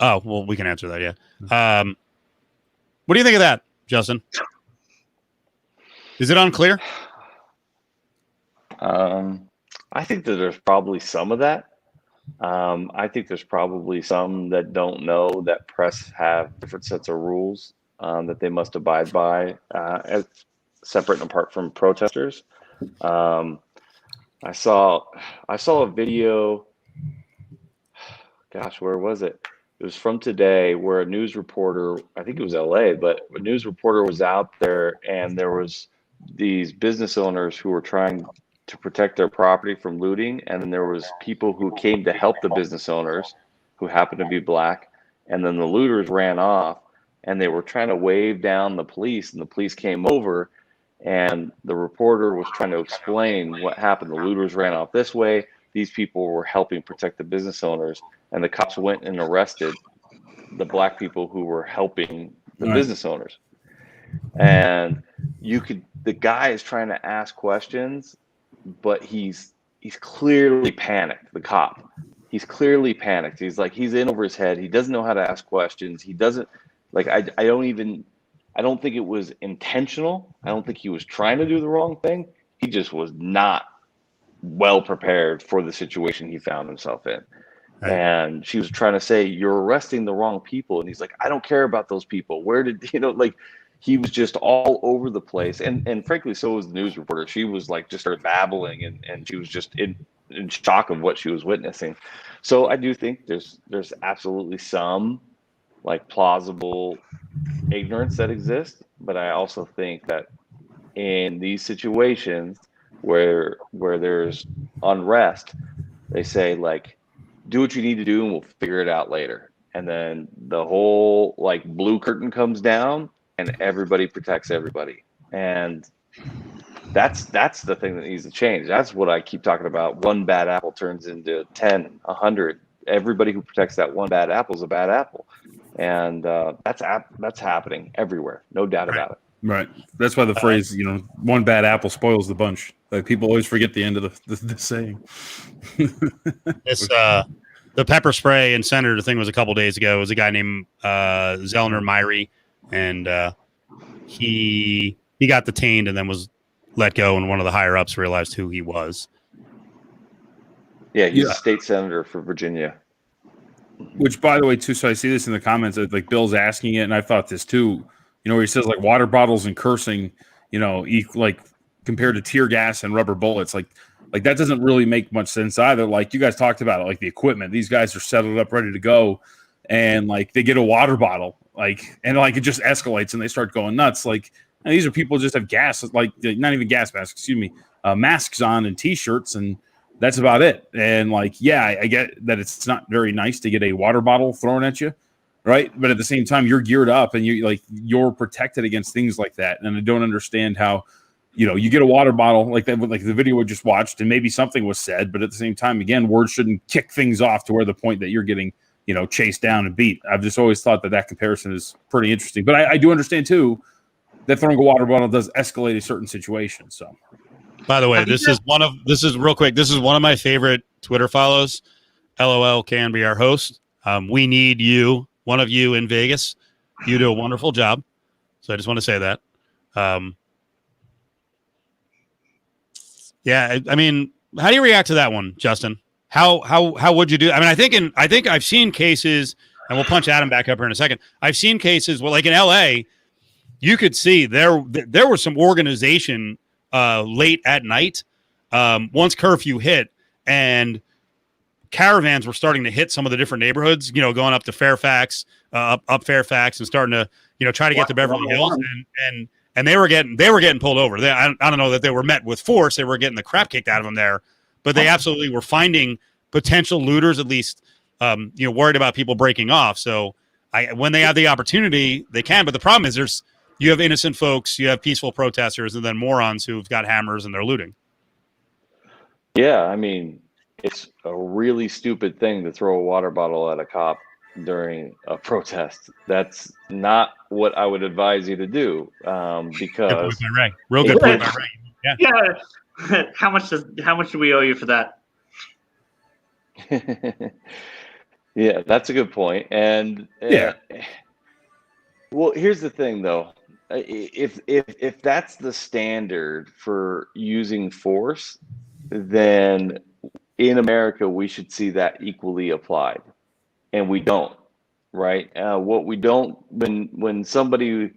Oh, well, we can answer that, yeah. What do you think of that, Justin? Is it unclear? I think that there's probably some of that. I think there's probably some that don't know that press have different sets of rules that they must abide by, as separate and apart from protesters. I saw a video. Gosh, where was it? It was from today, where a news reporter, I think it was LA, but a news reporter was out there, and there was these business owners who were trying to protect their property from looting, and then there was people who came to help the business owners who happened to be black, and then the looters ran off, and they were trying to wave down the police, and the police came over, and the reporter was trying to explain what happened. The looters ran off this way. These people were helping protect the business owners, and the cops went and arrested the black people who were helping the business owners. And the guy is trying to ask questions, but he's clearly panicked. The cop, he's clearly panicked. He's in over his head. He doesn't know how to ask questions. He doesn't I don't think it was intentional. I don't think he was trying to do the wrong thing. He just was not well prepared for the situation he found himself in. Right. And she was trying to say, you're arresting the wrong people. And he's like, I don't care about those people. Where did, he was just all over the place. And frankly, so was the news reporter. She was just started babbling, and she was just in shock of what she was witnessing. So I do think there's absolutely some plausible ignorance that exists. But I also think that in these situations where there's unrest, they say do what you need to do and we'll figure it out later. And then the whole blue curtain comes down and everybody protects everybody. And that's the thing that needs to change. That's what I keep talking about. One bad apple turns into 10, 100. Everybody who protects that one bad apple is a bad apple. And that's happening everywhere. No doubt about it. Right. That's why the phrase, one bad apple spoils the bunch. People always forget the end of the saying. This the pepper spray and senator thing was a couple days ago. It was a guy named Zellner Myrie, and he got detained and then was let go, and one of the higher ups realized who he was. Yeah, he's a state senator for Virginia. Which, by the way, too, so I see this in the comments, Bill's asking it, and I thought this too, where he says water bottles and cursing, compared to tear gas and rubber bullets, like that doesn't really make much sense either. You guys talked about it, the equipment, these guys are settled up, ready to go, and they get a water bottle, and it just escalates and they start going nuts. And these are people who just have gas, not even gas masks, excuse me, masks on and t-shirts, and that's about it. And I get that it's not very nice to get a water bottle thrown at you, right? But at the same time, you're geared up and you're protected against things like that. And I don't understand how, you get a water bottle like that, the video we just watched, and maybe something was said, but at the same time, again, words shouldn't kick things off to where the point that you're getting, chased down and beat. I've just always thought that comparison is pretty interesting. But I do understand too, that throwing a water bottle does escalate a certain situation. So, By the way, this is real quick. This is one of my favorite Twitter follows. LOL can be our host. We need you, one of you in Vegas. You do a wonderful job. So I just want to say that. Yeah, I mean, how do you react to that one, Justin? How would you do? I mean, I think I've seen cases, and we'll punch Adam back up here in a second. I've seen cases where, like in LA, you could see there was some organization late at night once curfew hit, and caravans were starting to hit some of the different neighborhoods, going up to Fairfax, up Fairfax, and starting to, try to get to Beverly Hills, and they were getting pulled over. I don't know that they were met with force; they were getting the crap kicked out of them there, but they absolutely were finding potential looters, at least, worried about people breaking off. So, when they have the opportunity, they can. But the problem is, you have innocent folks, you have peaceful protesters, and then morons who've got hammers and they're looting. Yeah, I mean, it's a really stupid thing to throw a water bottle at a cop during a protest. That's not what I would advise you to do, because good point by Ray. Real good point by Ray. Yeah. How much do we owe you for that? Yeah, that's a good point. And well, here's the thing, though. If that's the standard for using force, then in America we should see that equally applied, and we don't. Right? What we don't, when somebody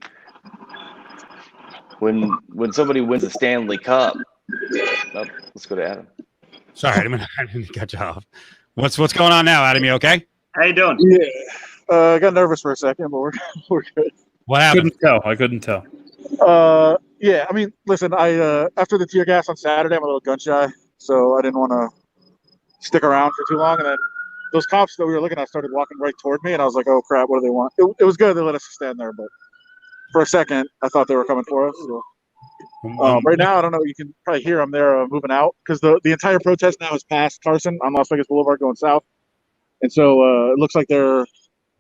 wins a Stanley Cup. Oh, let's go to Adam. Sorry, I didn't cut you off. What's going on now, Adam? You okay? How you doing? Yeah, I got nervous for a second, but we're good. What happened? I couldn't tell. Yeah, I mean, listen, I after the tear gas on Saturday, I'm a little gun shy, so I didn't want to stick around for too long. And then those cops that we were looking at started walking right toward me, and I was like, "Oh crap, what do they want?" It was good they let us stand there, but for a second, I thought they were coming for us. So. Right now, I don't know. You can probably hear them there moving out because the entire protest now is past Carson on Las Vegas Boulevard going south, and so it looks like they're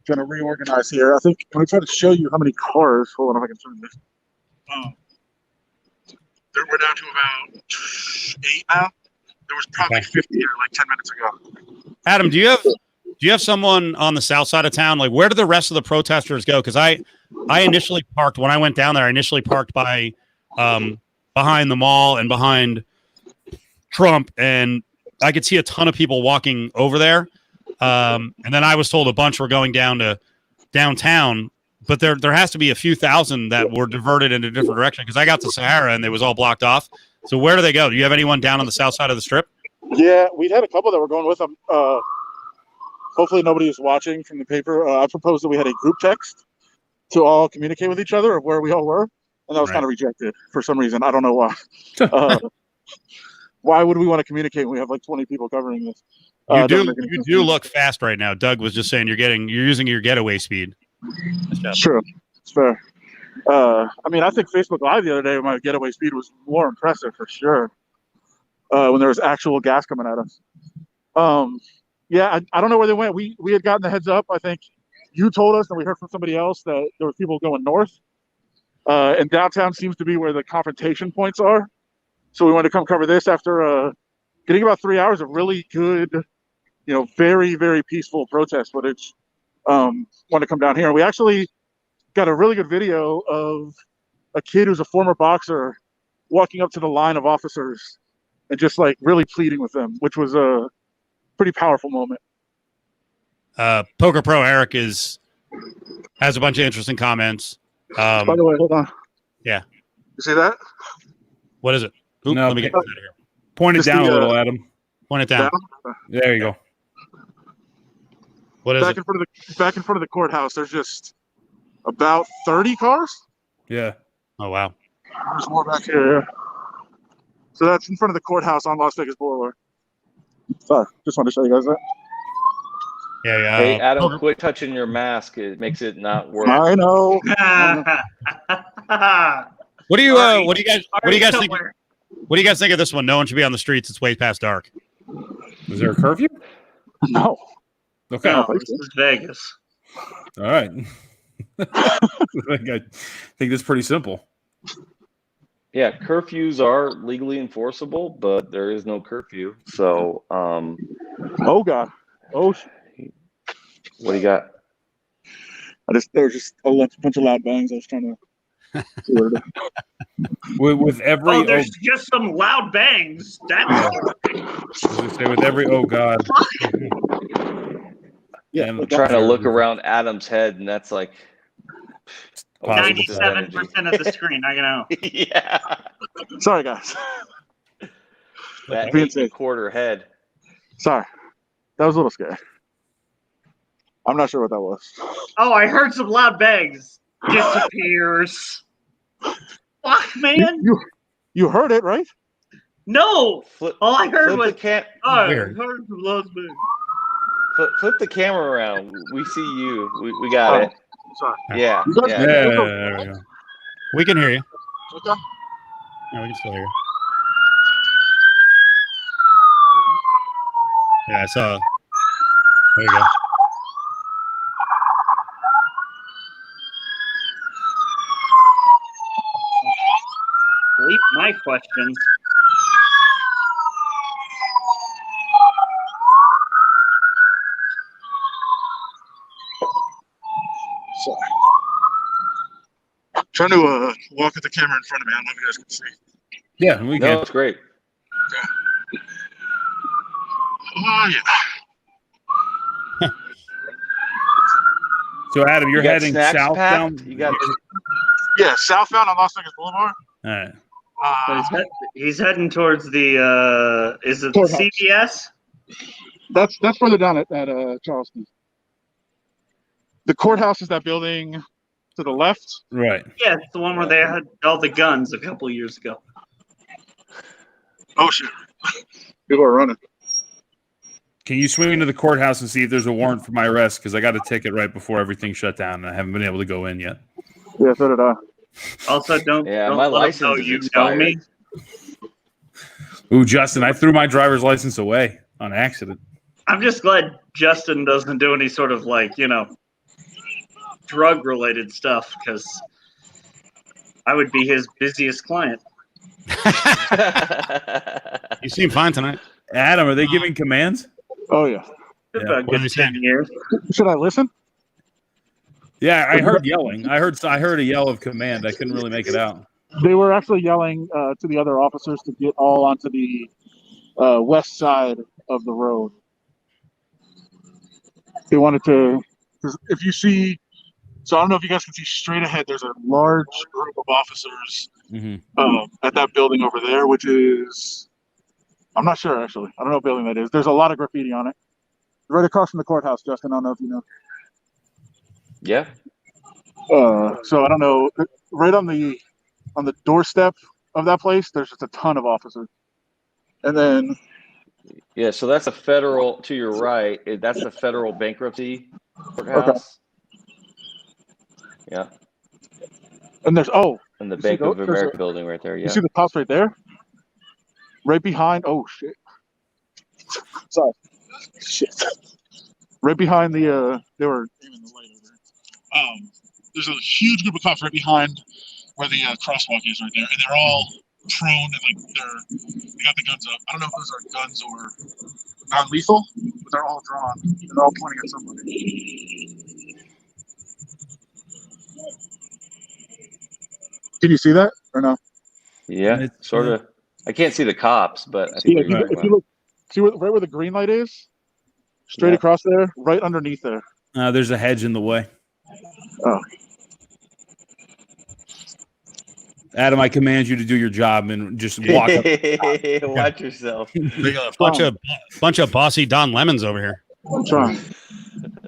going to reorganize here. I think I'm trying to show you how many cars. Hold on, if I can turn this. We're down to about 8 now. There was probably 50 here like 10 minutes ago. Adam, do you have someone on the south side of town? Like, where do the rest of the protesters go? Because I initially parked when I went down there. I initially parked by behind the mall and behind Trump, and I could see a ton of people walking over there. And then I was told a bunch were going down to downtown, but there has to be a few thousand that were diverted in a different direction because I got to Sahara and it was all blocked off. So where do they go? Do you have anyone down on the south side of the strip? Yeah, we had a couple that were going with them. Hopefully nobody is watching from the paper. I proposed that we had a group text to all communicate with each other of where we all were, and that was kind of rejected for some reason. I don't know why. Why would we want to communicate when we have like 20 people covering this? You do look fast right now. Doug was just saying you're using your getaway speed. Sure, it's fair. I mean, I think Facebook Live the other day, my getaway speed was more impressive for sure. When there was actual gas coming at us. Yeah, I don't know where they went. We had gotten the heads up. I think you told us, and we heard from somebody else that there were people going north. And downtown seems to be where the confrontation points are. So we wanted to come cover this after getting about 3 hours of really good, very, very peaceful protest footage. Want to come down here. And we actually got a really good video of a kid who's a former boxer walking up to the line of officers and just like really pleading with them, which was a pretty powerful moment. Poker Pro Eric has a bunch of interesting comments. By the way, hold on. Yeah. You see that? What is it? Oop, No, let me get that out of here. Point it down a little, Adam. Point it down. There you go. What is it? Back in front of the courthouse, there's just about 30 cars. Yeah. Oh, wow. There's more back here. Yeah. So that's in front of the courthouse on Las Vegas Boulevard. Sorry, just wanted to show you guys that. Yeah. Hey, Adam, quit touching your mask. It makes it not work. I know. What do you guys think? What do you guys think of this one? No one should be on the streets. It's way past dark. Is there a curfew? No. Okay. No, this is Vegas. All right. I think that's pretty simple. Yeah, curfews are legally enforceable, but there is no curfew. So, Oh God. Oh, what do you got? there's just a bunch of loud bangs. I was trying to see what it is. With every Oh, there's just some loud bangs. That's I was gonna say with every God. Yeah, And but Trying to look around Adam's head, and that's like Possible. 97% of the screen. I know. yeah, Sorry, guys. that Being 8 safe. quarter head. Sorry, that was a little scary. I'm not sure what that was. Oh, I heard some loud bangs. Disappears. Fuck, man. You heard it, right? No. Flip, All I heard flip was, the I Weird. heard some loud bangs. flip the camera around. We see you. We got it. Sorry. Yeah, You guys- yeah. Yeah, there we go. We can hear you. Okay. Yeah, we can still hear you. Yeah, I saw. There you go. Bleep my questions. Sorry. Trying to walk with the camera in front of me. I don't know if you guys can see. Yeah, we No, can. it's great. Oh yeah. So Adam, you're You got heading snacks southbound. packed? You got Yeah, southbound on Las Vegas Boulevard. All right. He's heading towards the, is it the Courthouse. CVS? That's further down at Charleston. The courthouse is that building to the left. Right. Yeah, it's the one where they had all the guns a couple years ago. Oh shit! People are running. Can you swing into the courthouse and see if there's a warrant for my arrest? Because I got a ticket right before everything shut down, and I haven't been able to go in yet. Yeah, so did I. Also, don't Yeah, don't my let license them know is you know expired. me. Ooh, Justin, I threw my driver's license away on accident. I'm just glad Justin doesn't do any sort of drug-related stuff, because I would be his busiest client. You seem fine tonight. Adam, are they giving commands? Oh yeah. For Yeah. about a What are they good saying? 10 years. Should I listen? Yeah, I heard yelling. I heard a yell of command. I couldn't really make it out. They were actually yelling to the other officers to get all onto the west side of the road. They wanted to, because if you see, so I don't know if you guys can see straight ahead, there's a large group of officers at that building over there, which is, I'm not sure actually. I don't know what building that is. There's a lot of graffiti on it. Right across from the courthouse, Justin. I don't know if you know. Yeah. So I don't know. Right on the doorstep of that place, there's just a ton of officers. And then Yeah, so that's a federal, to your right, that's the federal bankruptcy courthouse. Yeah, and there's and the You see Bank of those? America building right there. you Yeah. see the cops right there? Right behind. Oh shit. Sorry. Shit. Right behind the they were aiming the light over. There's a huge group of cops right behind where the crosswalk is right there, and they're all prone and they got the guns up. I don't know if those are guns or non-lethal, but they're all drawn and they're all pointing at somebody. Can you see that or no? Yeah, It's, sort of. I can't see the cops, but I think Yeah, what you're if talking you look, see right where the green light is, straight Yeah. across there, right underneath there. there's a hedge in the way. Oh, Adam, I command you to do your job and just walk up. about. Watch yourself. We got a bunch of bossy Don Lemons over here. I'm trying.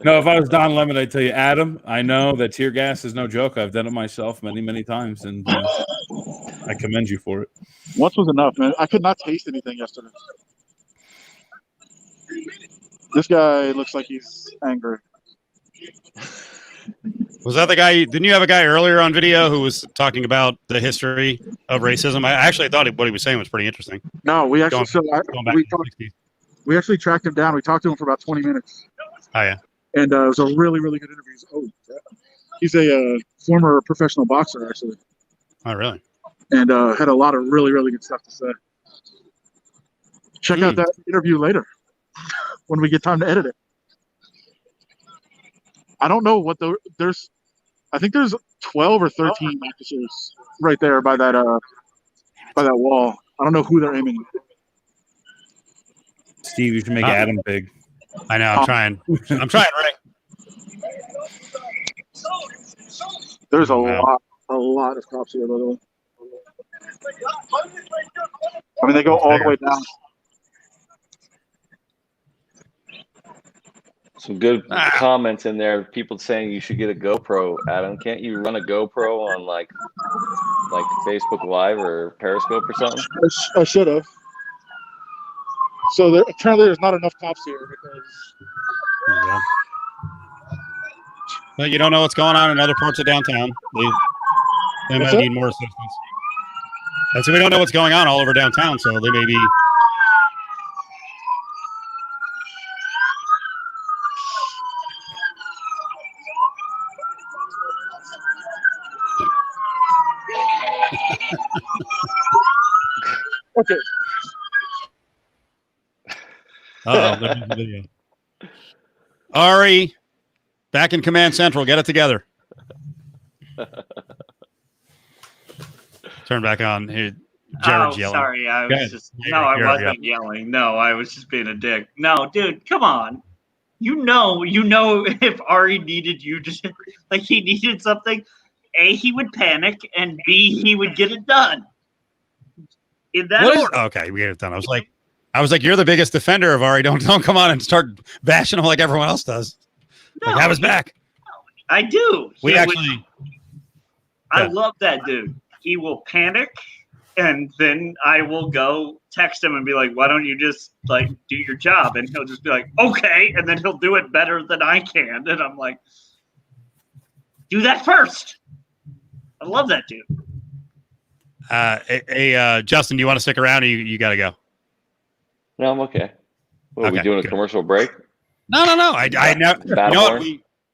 No, if I was Don Lemon, I'd tell you, Adam, I know that tear gas is no joke. I've done it myself many, many times, and I commend you for it. Once was enough, man. I could not taste anything yesterday. This guy looks like he's angry. Was that the guy? Didn't you have a guy earlier on video who was talking about the history of racism? I actually thought what he was saying was pretty interesting. No, we actually Going back we, to the 60s. we actually tracked him down. We talked to him for about 20 minutes, Oh, yeah. and it was a really, really good interview. Oh, he's a former professional boxer, actually. Oh, really? And had a lot of really, really good stuff to say. Check out that interview later when we get time to edit it. I don't know what there's. I think there's 12 or 13 officers right there by that wall. I don't know who they're aiming at. Steve, you should make Adam big. I know. I'm trying. I'm trying, Ray. There's a lot of cops here, by the way. I mean, they go all the way down. Some good comments in there. People saying you should get a GoPro, Adam. Can't you run a GoPro on like Facebook Live or Periscope or something? I should have. So apparently there's not enough cops here because. Yeah. But you don't know what's going on in other parts of downtown. They might need more assistance. And so we don't know what's going on all over downtown, so they may be. Okay. There's the video. Ari, back in Command Central. Get it together. Turn back on. Here, Jared's yelling. Sorry. I wasn't yelling. No, I was just being a dick. No, dude, come on. You know, if Ari needed you to, like, he needed something, A, he would panic, and B, he would get it done. In that order. Okay, we get it done. I was like, you're the biggest defender of Ari. Don't come on and start bashing him like everyone else does. No, have his back. I do. I love that dude. He will panic, and then I will go text him and be like, why don't you just, like, do your job? And he'll just be like, okay. And then he'll do it better than I can. And I'm like, do that first. I love that dude. Justin, do you want to stick around or you got to go? No, I'm okay. Are we doing a commercial break? No. I know. You know what?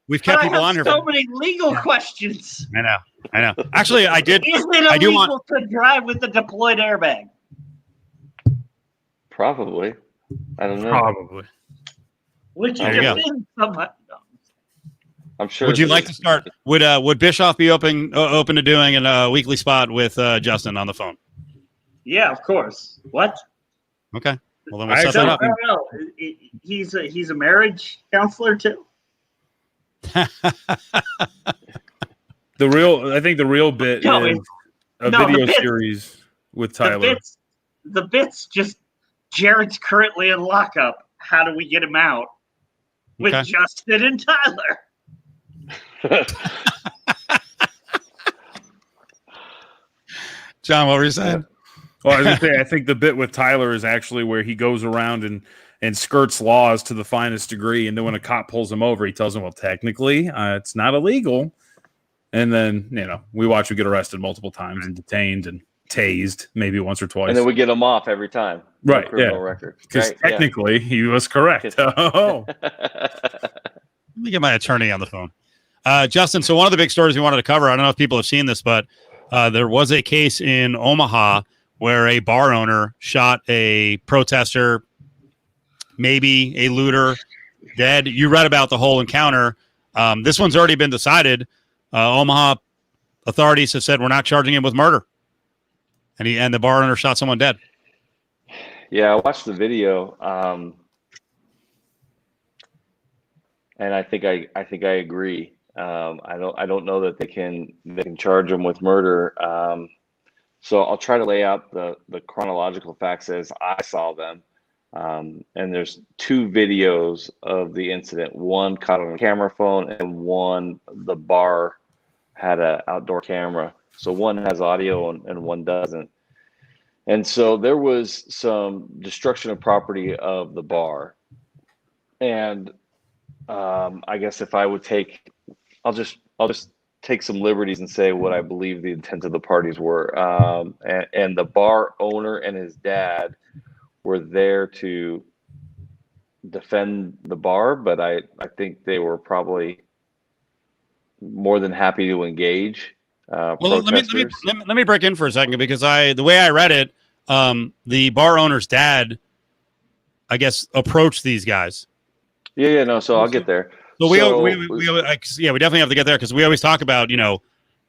We've kept people on here. So many legal questions. I know. Actually, I did. Is it illegal to drive with a deployed airbag? Probably. I don't know. Probably. Would you defend somebody? I'm sure. Would you like to start? Would Bischoff be open to doing a weekly spot with Justin on the phone? Yeah, of course. What? Okay. Well, then we'll set that up. I don't know. He's a marriage counselor too. I think the real bit is a video series with Tyler. The bit's just Jared's currently in lockup. How do we get him out? With Justin and Tyler. John, what were you saying? Well, I was going to say, I think the bit with Tyler is actually where he goes around and skirts laws to the finest degree. And then when a cop pulls him over, he tells him, well, technically, it's not illegal. And then, we watch him get arrested multiple times and detained and tased maybe once or twice. And then we get him off every time. Right. Criminal record. Because technically he was correct. Oh. Let me get my attorney on the phone. Justin, so one of the big stories we wanted to cover, I don't know if people have seen this, but there was a case in Omaha where a bar owner shot a protester, maybe a looter, dead. You read about the whole encounter. This one's already been decided. Omaha authorities have said we're not charging him with murder. And the bar owner shot someone dead. Yeah, I watched the video. And I think I agree. I don't know that they can charge him with murder. So I'll try to lay out the chronological facts as I saw them. And there's two videos of the incident. One caught on a camera phone, and one the bar had an outdoor camera. So one has audio and one doesn't. And so there was some destruction of property of the bar. And I guess if I would I'll just take some liberties and say what I believe the intent of the parties were. And the bar owner and his dad were there to defend the bar, but I think they were probably more than happy to engage. Well, protesters. let me break in for a second because the way I read it, the bar owner's dad, I guess, approached these guys. Yeah, no. So I'll get there. So we definitely have to get there because we always talk about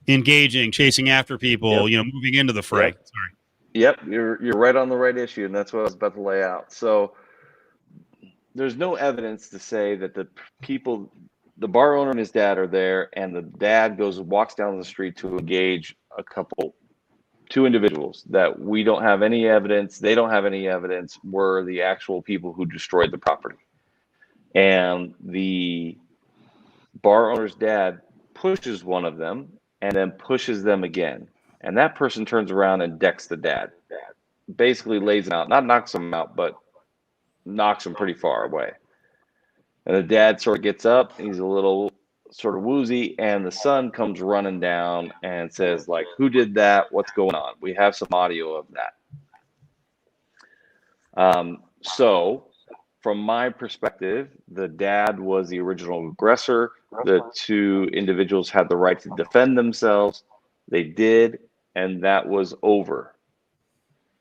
engaging, chasing after people, moving into the fray. Yep. Sorry. Yep, you're right on the right issue, and that's what I was about to lay out. So there's no evidence to say that the bar owner and his dad are there, and the dad walks down the street to engage two individuals that we don't have any evidence, they don't have any evidence, were the actual people who destroyed the property. And the bar owner's dad pushes one of them and then pushes them again. And that person turns around and decks the dad. Basically lays him out, not knocks him out, but knocks him pretty far away. And the dad sort of gets up, he's a little sort of woozy, and the son comes running down and says, like, who did that? What's going on? We have some audio of that. So from my perspective, the dad was the original aggressor. The two individuals had the right to defend themselves. They did, and that was over.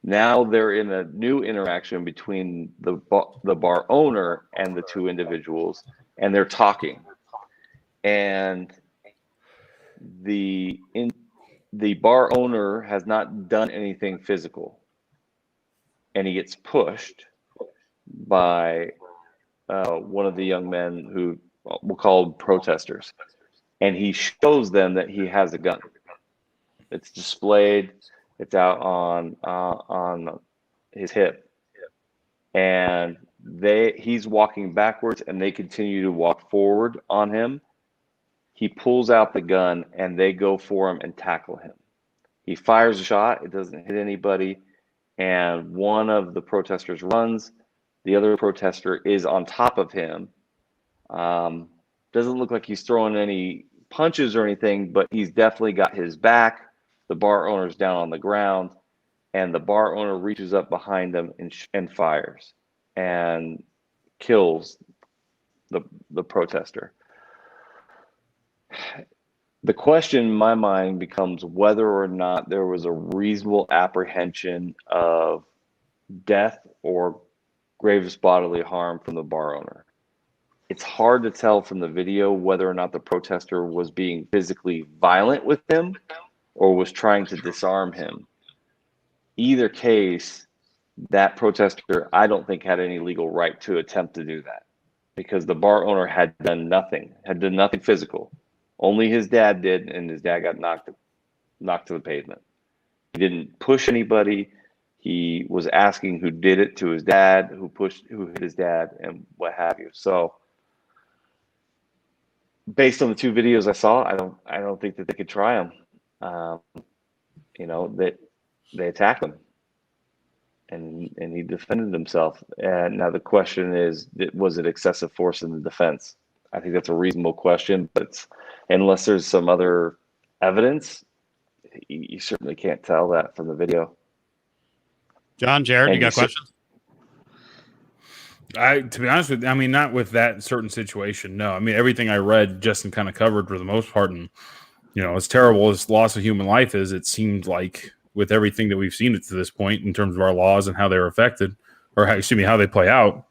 Now they're in a new interaction between the bar owner and the two individuals, and they're talking. And the bar owner has not done anything physical, and he gets pushed by one of the young men who we'll call protesters, and he shows them that he has a gun. It's displayed. It's out on his hip, and he's walking backwards, and they continue to walk forward on him. He pulls out the gun, and they go for him and tackle him. He fires a shot. It doesn't hit anybody, and one of the protesters runs. The other protester is on top of him. Doesn't look like he's throwing any punches or anything, but he's definitely got his back. The bar owner's down on the ground, and the bar owner reaches up behind him and fires and kills the protester. The question in my mind becomes whether or not there was a reasonable apprehension of death or grievous bodily harm from the bar owner. It's hard to tell from the video whether or not the protester was being physically violent with him or was trying to disarm him. Either case, that protester, I don't think, had any legal right to attempt to do that, because the bar owner had done nothing physical. Only his dad did, and his dad got knocked to the pavement. He didn't push anybody. He was asking who did it to his dad, who hit his dad, and what have you. So based on the two videos I saw, I don't think that they could try him. That they attacked him, and he defended himself. And now the question is, was it excessive force in the defense? I think that's a reasonable question, but unless there's some other evidence, you certainly can't tell that from the video. John, Jared, you got questions? To be honest with you, I mean, not with that certain situation. No, I mean, everything I read, Justin kind of covered for the most part. And, as terrible as loss of human life is, it seemed like with everything that we've seen to this point in terms of our laws and how they're affected, or how they play out,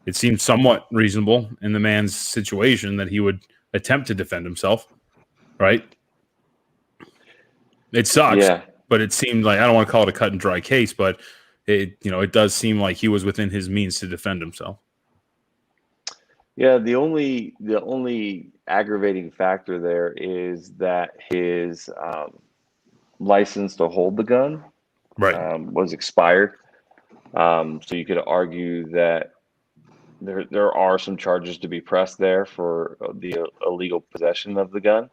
it seemed somewhat reasonable in the man's situation that he would attempt to defend himself. Right. It sucks, yeah. But it seemed like, I don't want to call it a cut and dry case, but it does seem like he was within his means to defend himself. Yeah, the only aggravating factor there is that his license to hold the gun was expired. So you could argue that there are some charges to be pressed there for the illegal possession of the gun.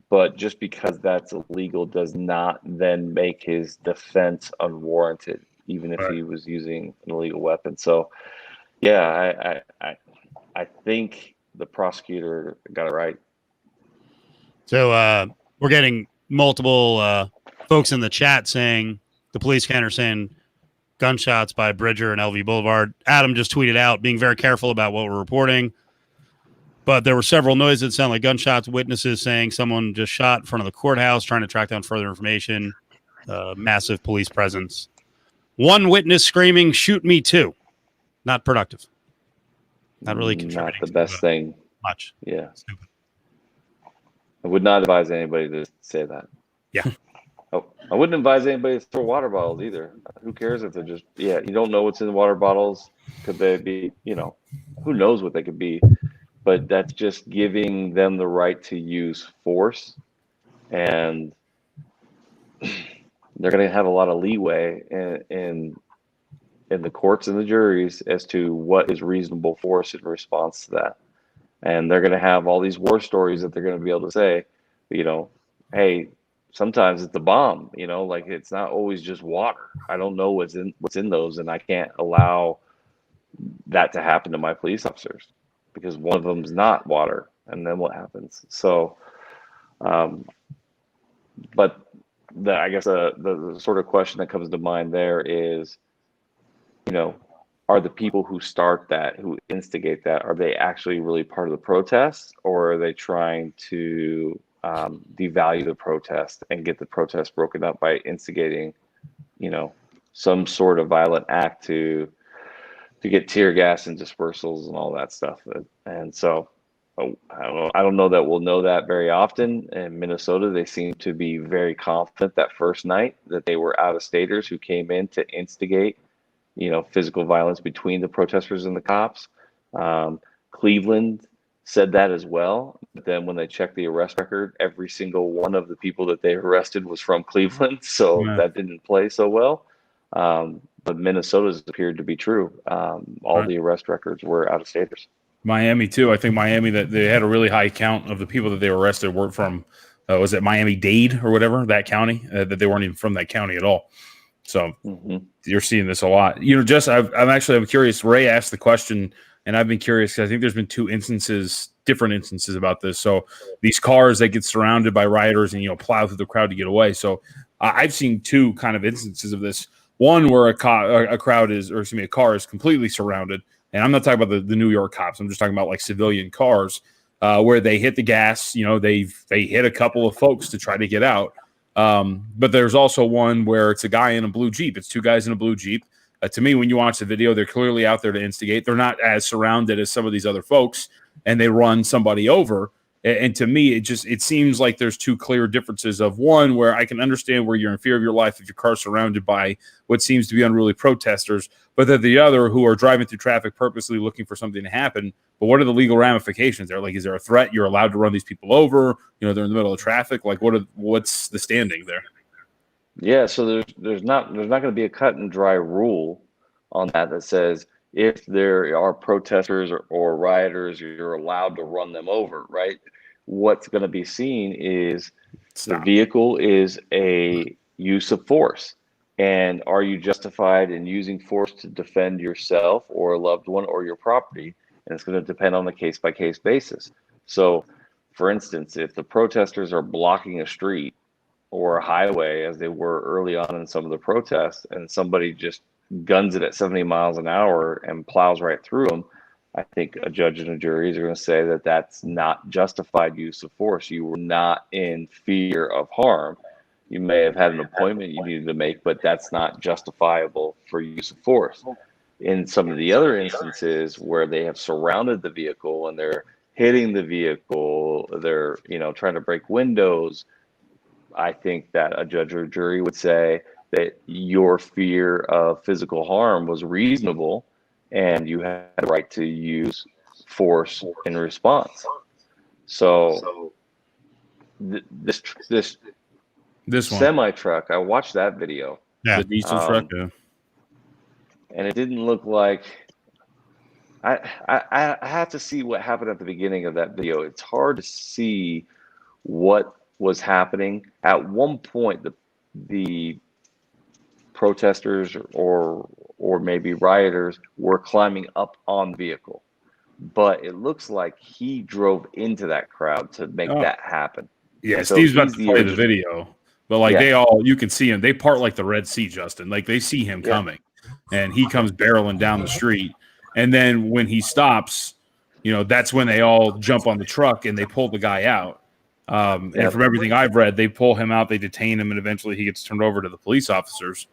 But just because that's illegal does not then make his defense unwarranted, even if he was using an illegal weapon. So, yeah, I think the prosecutor got it right. So we're getting multiple folks in the chat saying the police counter saying gunshots by Bridger and LV Boulevard. Adam just tweeted out being very careful about what we're reporting. But there were several noises that sound like gunshots, witnesses saying someone just shot in front of the courthouse, trying to track down further information, massive police presence. One witness screaming, "Shoot me too." Not productive. Not really contributing. Not the best thing. Much. Yeah. Stupid. I would not advise anybody to say that. Yeah. Oh, I wouldn't advise anybody to throw water bottles either. Who cares if they're just, you don't know what's in the water bottles. Could they be, who knows what they could be. But that's just giving them the right to use force. And they're going to have a lot of leeway in the courts and the juries as to what is reasonable force in response to that. And they're going to have all these war stories that they're going to be able to say, hey, sometimes it's a bomb, like it's not always just water. I don't know what's in those, and I can't allow that to happen to my police officers because one of them is not water. And then what happens? So, but I guess the sort of question that comes to mind there is, are the people who start that, who instigate that, are they actually really part of the protest, or are they trying to devalue the protest and get the protest broken up by instigating, some sort of violent act to get tear gas and dispersals and all that stuff? And so I don't know that we'll know that very often. In Minnesota, they seem to be very confident that first night that they were out-of-staters who came in to instigate physical violence between the protesters and the cops. Cleveland said that as well. But then when they checked the arrest record, every single one of the people that they arrested was from Cleveland. So that didn't play so well. But Minnesota's appeared to be true. All the arrest records were out-of-staters. Miami too. I think Miami, that they had a really high count of the people that they were arrested were from, was it Miami-Dade or whatever, that county, that they weren't even from that county at all. So you're seeing this a lot. I'm curious. Ray asked the question, and I've been curious because I think there's been different instances about this. So these cars that get surrounded by rioters and plow through the crowd to get away. So I've seen two kind of instances of this. One where a car is completely surrounded, and I'm not talking about the New York cops. I'm just talking about like civilian cars where they hit the gas. They hit a couple of folks to try to get out. But there's also one where it's a guy in a blue Jeep. It's two guys in a blue Jeep. To me, when you watch the video, they're clearly out there to instigate. They're not as surrounded as some of these other folks, and they run somebody over. And to me, it seems like there's two clear differences of one where I can understand where you're in fear of your life if your car's surrounded by what seems to be unruly protesters, but then the other who are driving through traffic purposely looking for something to happen. But what are the legal ramifications there? Like, is there a threat? You're allowed to run these people over? They're in the middle of traffic. Like, what's the standing there? Yeah, so there's not going to be a cut and dry rule on that says if there are protesters or rioters, you're allowed to run them over, right? What's going to be seen is the vehicle is a use of force. And are you justified in using force to defend yourself or a loved one or your property? And it's going to depend on the case-by-case basis. So, for instance, if the protesters are blocking a street or a highway, as they were early on in some of the protests, and somebody just guns it at 70 miles an hour and plows right through them, I think a judge and a jury are going to say that that's not justified use of force. You were not in fear of harm. You may have had an appointment you needed to make, but that's not justifiable for use of force. In some of the other instances where they have surrounded the vehicle and they're hitting the vehicle, they're trying to break windows, I think that a judge or jury would say that your fear of physical harm was reasonable and you had the right to use force in response. So this one semi truck, I watched that video. Yeah, the diesel truck. Yeah. And it didn't look like. I have to see what happened at the beginning of that video. It's hard to see what was happening. At one point, the protesters or maybe rioters were climbing up on the vehicle, but it looks like he drove into that crowd to make that happen. Yeah, so Steve's about to play the video, but you can see him. They part like the Red Sea, Justin. Like they see him coming, and he comes barreling down the street. And then when he stops, that's when they all jump on the truck and they pull the guy out. And from everything I've read, they pull him out, they detain him, and eventually he gets turned over to the police officers.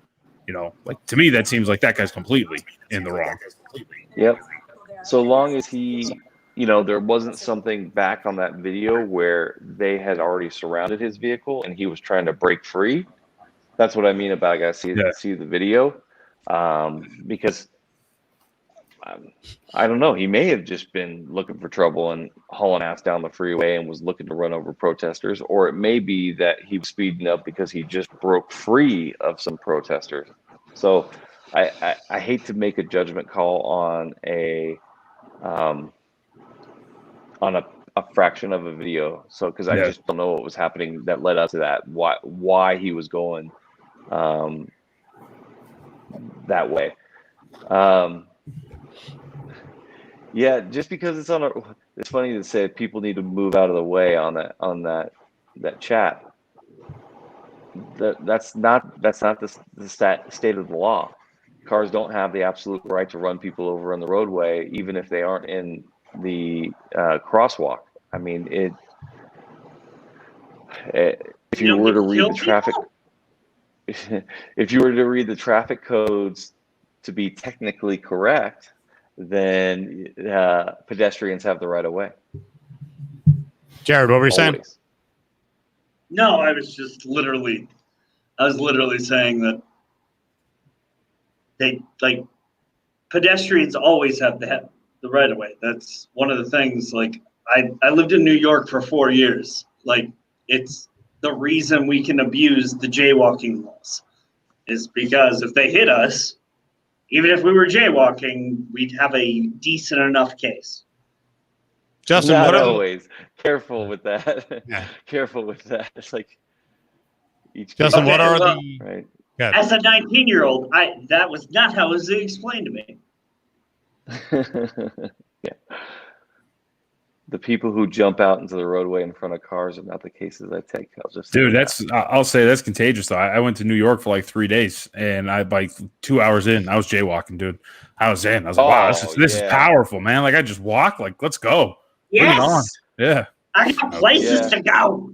To me, that seems like that guy's completely in the wrong. Yep. So long as he, there wasn't something back on that video where they had already surrounded his vehicle and he was trying to break free. That's what I mean about I got to see the video, because I don't know. He may have just been looking for trouble and hauling ass down the freeway and was looking to run over protesters, or it may be that he was speeding up because he just broke free of some protesters. So I hate to make a judgment call on a fraction of a video. So because I just don't know what was happening that led up to that. Why he was going that way. Yeah, just because it's it's funny to say people need to move out of the way on that chat. That's not the state of the law. Cars don't have the absolute right to run people over on the roadway, even if they aren't in the crosswalk. I mean, if you were to read the traffic, if you were to read the traffic codes to be technically correct, then pedestrians have the right of way. Jared, what were you saying? No, I was literally saying that pedestrians always have the right of way. That's one of the things. I lived in New York for 4 years. It's the reason we can abuse the jaywalking laws is because if they hit us, even if we were jaywalking, we'd have a decent enough case. Justin, not always. Careful with that. Yeah. Careful with that. It's like each Justin, case. what are the right? As a 19-year-old, that was not how it was explained to me. Yeah. The people who jump out into the roadway in front of cars are not the cases I take. I'll say that's contagious though. I went to New York for 3 days, and I 2 hours in, I was jaywalking, dude. I was in. I was like, wow, this is powerful, man. I just walk. Let's go. Yes. Bring it on. Yeah. I got places to go.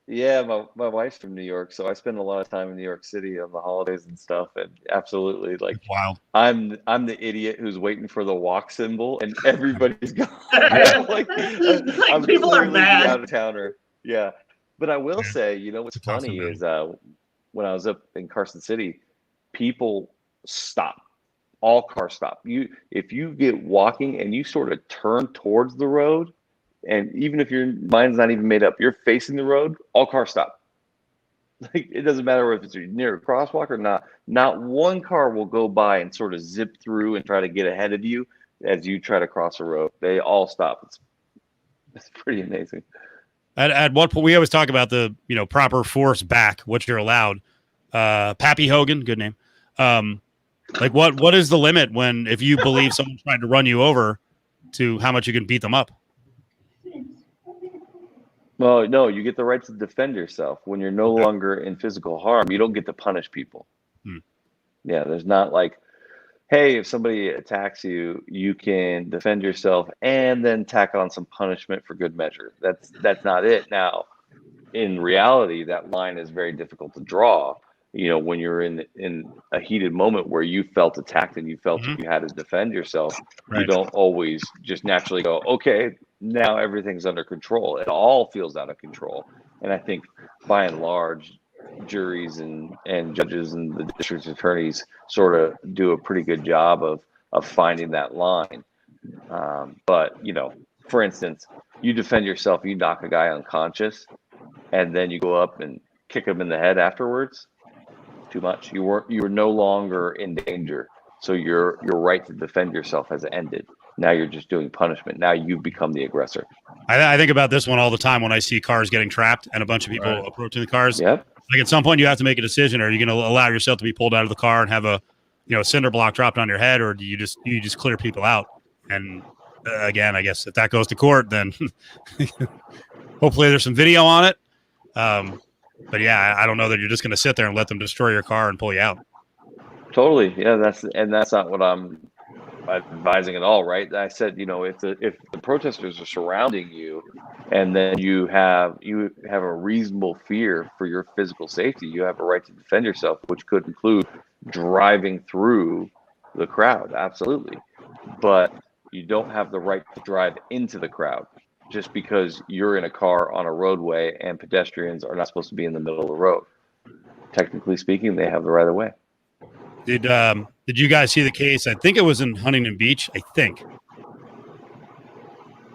Yeah, my wife's from New York, so I spend a lot of time in New York City on the holidays and stuff. And absolutely, wild. I'm the idiot who's waiting for the walk symbol, and everybody's going. I'm people are mad. Out of towner. Yeah, but I will say, what's funny is when I was up in Carson City, people stop. All cars stop. If you get walking and you sort of turn towards the road. And even if your mind's not even made up, you're facing the road, all cars stop. It doesn't matter if it's near a crosswalk or not. Not one car will go by and sort of zip through and try to get ahead of you as you try to cross a road. They all stop. It's pretty amazing. At what point we always talk about the proper force back, what you're allowed. Pappy Hogan, good name. What is the limit if you believe someone's trying to run you over to how much you can beat them up? Well, no, you get the right to defend yourself. When you're no longer in physical harm, you don't get to punish people. Yeah, there's not hey, if somebody attacks you, you can defend yourself and then tack on some punishment for good measure. That's not it. Now, in reality, that line is very difficult to draw. When you're in a heated moment where you felt attacked and you felt you had to defend yourself, you don't always just naturally go, okay, now everything's under control. It all feels out of control. And I think by and large, juries and judges and the district attorneys sort of do a pretty good job of finding that line. But, for instance, you defend yourself, you knock a guy unconscious, and then you go up and kick him in the head afterwards. Too much. You were no longer in danger. So your right to defend yourself has ended. Now you're just doing punishment. Now you've become the aggressor. I think about this one all the time when I see cars getting trapped and a bunch of people approaching the cars. Yep. At some point you have to make a decision. Are you going to allow yourself to be pulled out of the car and have a cinder block dropped on your head, or do you just clear people out? And again, I guess if that goes to court, then hopefully there's some video on it. But yeah, I don't know that you're just going to sit there and let them destroy your car and pull you out. Totally. Yeah, that's not what I'm advising at all, right? I said, if the protesters are surrounding you, and then you have a reasonable fear for your physical safety, you have a right to defend yourself, which could include driving through the crowd, absolutely. But you don't have the right to drive into the crowd just because you're in a car on a roadway and pedestrians are not supposed to be in the middle of the road. Technically speaking, they have the right of way. Did you guys see the case? I think it was in Huntington Beach. I think.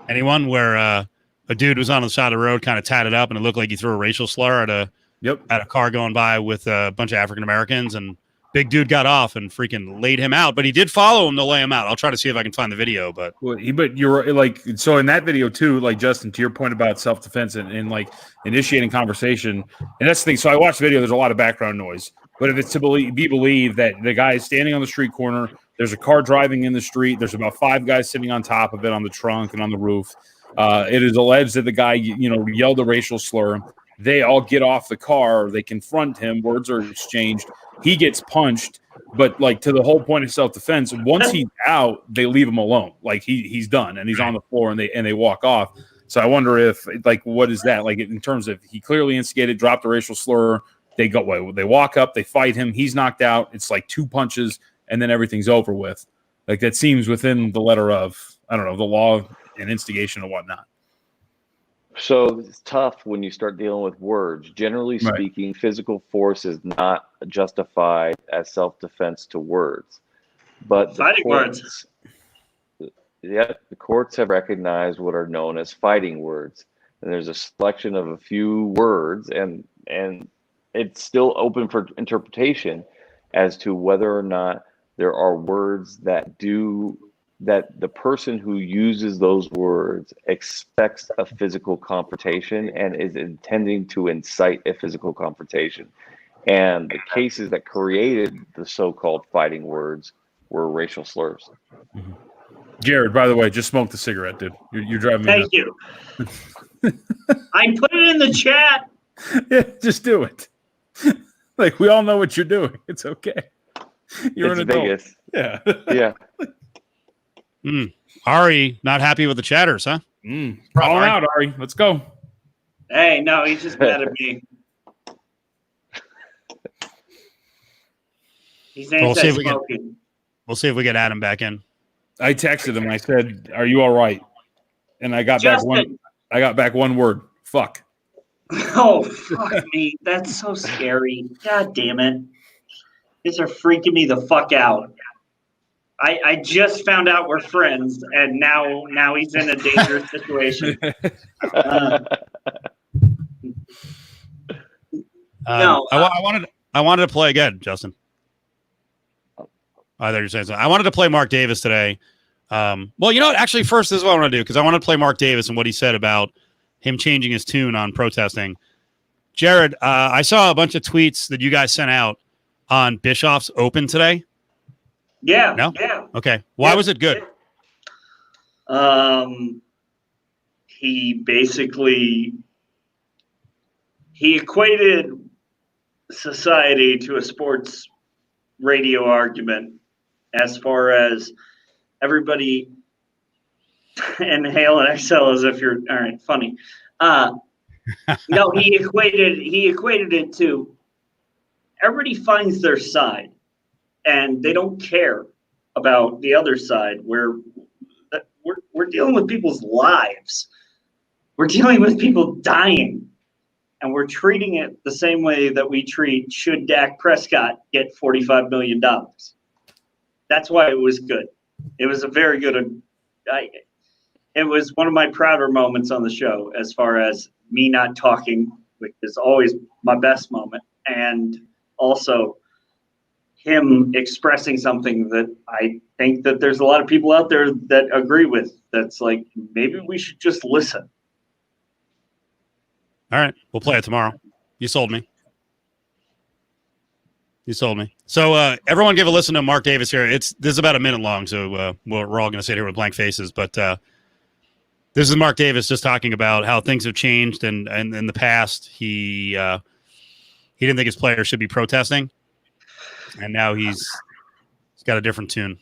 Anyone where a dude was on the side of the road, kind of tatted up, and it looked like he threw a racial slur at a car going by with a bunch of African Americans, and big dude got off and freaking laid him out. But he did follow him to lay him out. I'll try to see if I can find the video. But you're like, so in that video too, like Justin, to your point about self-defense and like initiating conversation, and that's the thing. So I watched the video. There's a lot of background noise. But if it's to be believed that the guy is standing on the street corner, there's a car driving in the street, there's about 5 guys sitting on top of it on the trunk and on the roof. It is alleged that the guy, yelled a racial slur. They all get off the car. They confront him. Words are exchanged. He gets punched. But like to the whole point of self-defense, once he's out, they leave him alone. Like he's done and he's on the floor and they walk off. So I wonder if like what is that like in terms of he clearly instigated, dropped a racial slur. They walk up, they fight him. He's knocked out. It's like 2 punches, and then everything's over with. Like that seems within the letter of, I don't know, the law and instigation and whatnot. So it's tough when you start dealing with words. Generally speaking, physical force is not justified as self-defense to words. But fighting words. Yeah, the courts have recognized what are known as fighting words. And there's a selection of a few words, and it's still open for interpretation as to whether or not there are words that the person who uses those words expects a physical confrontation and is intending to incite a physical confrontation. And the cases that created the so-called fighting words were racial slurs. Mm-hmm. Jared, by the way, just smoked a cigarette, dude. You're driving me nuts. Thank you. I put it in the chat. Yeah, just do it. Like we all know what you're doing. It's okay. You're an adult. Vegas. Yeah. Yeah. Ari, not happy with the chatters, huh? Call him out, Ari. Let's go. Hey, no, he's just mad at me. He's anti-smoking. We'll see if we get Adam back in. I texted him. I said, "Are you all right?" And I got back one word. Fuck. Oh, fuck me. That's so scary. God damn it. These are freaking me the fuck out. I just found out we're friends, and now he's in a dangerous situation. No. I wanted to play again, Justin. I thought you were saying something. I wanted to play Mark Davis today. Well, you know what? Actually, first, this is what I want to do, because I want to play Mark Davis and what he said about him changing his tune on protesting. Jared, I saw a bunch of tweets that you guys sent out on Bischoff's Open today. Yeah. No? Yeah. Okay. Why was it good? He equated society to a sports radio argument as far as everybody inhale and exhale as if you're all right. Funny. No, he equated it to everybody finds their side, and they don't care about the other side. We're dealing with people's lives. We're dealing with people dying, and we're treating it the same way that we treat should Dak Prescott get $45 million. That's why it was good. It was a very good. It was one of my prouder moments on the show, as far as me not talking, which is always my best moment, and also him expressing something that I think that there's a lot of people out there that agree with. That's like, maybe we should just listen. All right, we'll play it tomorrow. You sold me. So everyone give a listen to Mark Davis here. This is about a minute long, so we're all going to sit here with blank faces. But this is Mark Davis just talking about how things have changed, and in the past he didn't think his players should be protesting, and now he's got a different tune.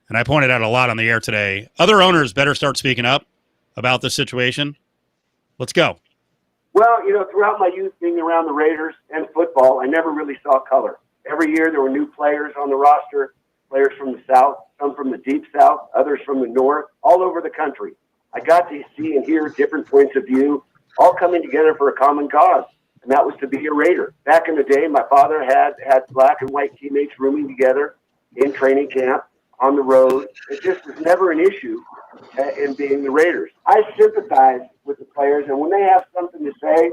and I pointed out a lot on the air today. Other owners better start speaking up about this situation. Let's go. Well, throughout my youth being around the Raiders and football, I never really saw color. Every year there were new players on the roster, players from the South, some from the Deep South, others from the North, all over the country. I got to see and hear different points of view, all coming together for a common cause, and that was to be a Raider. Back in the day, my father had black and white teammates rooming together in training camp, on the road. It just was never an issue in being the Raiders. I sympathize with the players, and when they have something to say,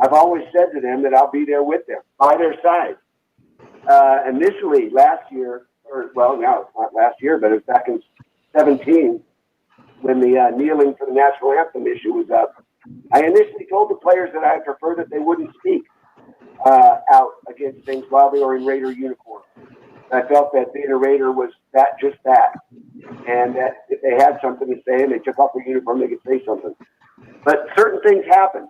I've always said to them that I'll be there with them, by their side. Initially, last year, now it's not last year, but it was back in 2017, when the kneeling for the national anthem issue was up, I initially told the players that I prefer that they wouldn't speak out against things while they were in Raider uniform. I felt that being a Raider was just that. And that if they had something to say and they took off their uniform, they could say something. But certain things happen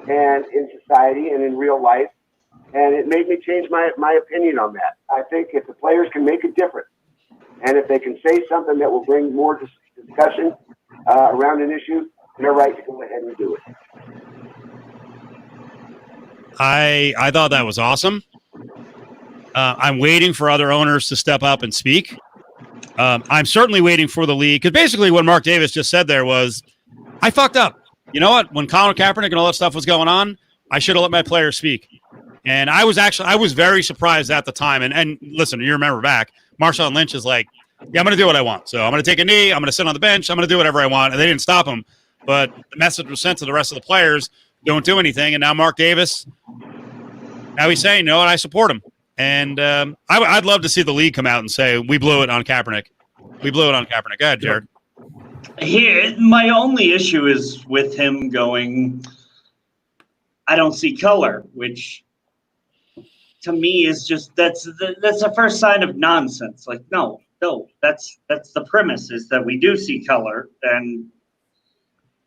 and in society and in real life, and it made me change my opinion on that. I think if the players can make a difference, and if they can say something that will bring more discussion around an issue, they're right to go ahead and do it. I thought that was awesome. I'm waiting for other owners to step up and speak. I'm certainly waiting for the league, because basically what Mark Davis just said there was, I fucked up. You know what? When Colin Kaepernick and all that stuff was going on, I should have let my players speak. And I was very surprised at the time. And listen, you remember back, Marshawn Lynch is like, yeah, I'm going to do what I want. So I'm going to take a knee. I'm going to sit on the bench. I'm going to do whatever I want. And they didn't stop him. But the message was sent to the rest of the players, don't do anything. And now Mark Davis, now he's saying, no, and I support him. And I'd love to see the league come out and say, we blew it on Kaepernick. We blew it on Kaepernick. Go ahead, Jared. Here, my only issue is with him going, I don't see color, which to me is just, that's the first sign of nonsense. Like, no, that's the premise, is that we do see color, and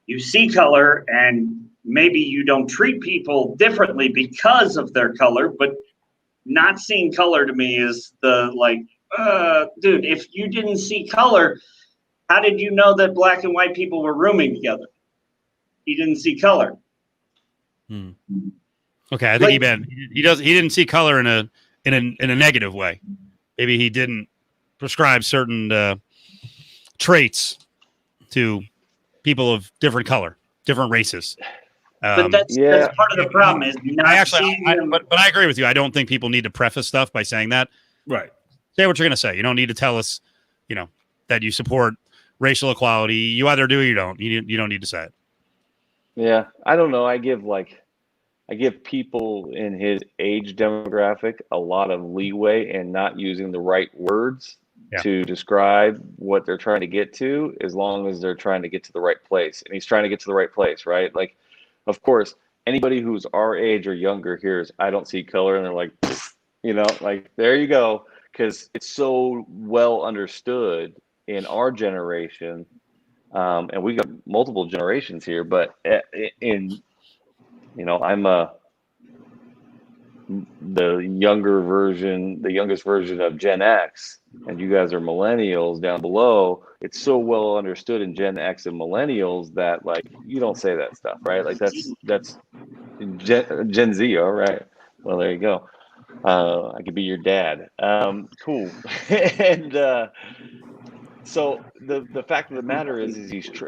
you see color, and maybe you don't treat people differently because of their color, but not seeing color to me is the, like, dude, if you didn't see color, how did you know that black and white people were rooming together? You didn't see color. Okay, I think he didn't see color in a negative way. Maybe he didn't prescribe certain traits to people of different color, different races. But that's part of the problem. Is but I agree with you. I don't think people need to preface stuff by saying that. Right. Say what you're going to say. You don't need to tell us, that you support racial equality. You either do or you don't. You don't need to say it. Yeah, I don't know. I give people in his age demographic a lot of leeway in not using the right words to describe what they're trying to get to, as long as they're trying to get to the right place. And he's trying to get to the right place, right? Like, of course, anybody who's our age or younger hears, I don't see color, and they're like, like, there you go. Because it's so well understood in our generation, and we got multiple generations here, but I'm the youngest version of Gen X, and you guys are millennials down below. It's so well understood in Gen X and millennials that, like, you don't say that stuff, right? Like, that's Gen Z, all right. Well, there you go. I could be your dad. Cool. And so the fact of the matter is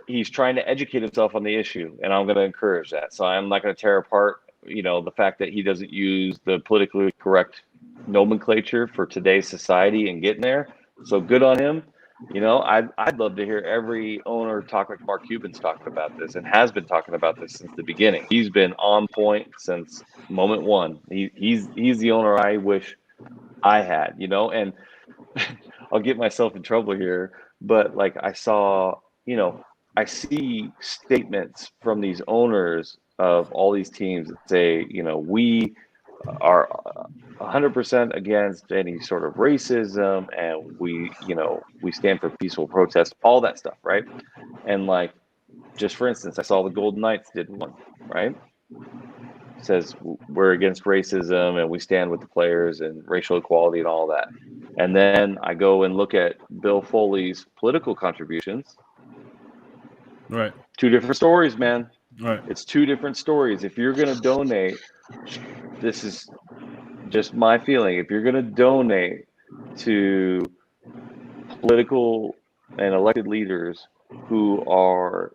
he's trying to educate himself on the issue, and I'm going to encourage that. So I'm not going to tear apart, the fact that he doesn't use the politically correct nomenclature for today's society and getting there. So good on him. I'd love to hear every owner talk like Mark Cuban's talking about this, and has been talking about this since the beginning. He's been on point since moment one. He's the owner I wish I had, and I'll get myself in trouble here, but like I see statements from these owners of all these teams that say, we are 100% against any sort of racism, and we stand for peaceful protest, all that stuff, right? And like, just for instance, I saw the Golden Knights did one, right? says we're against racism and we stand with the players and racial equality and all that. And then I go and look at Bill Foley's political contributions. Right. Two different stories, man. Right. It's two different stories. If you're going to donate, this is just my feeling. If you're going to donate to political and elected leaders who are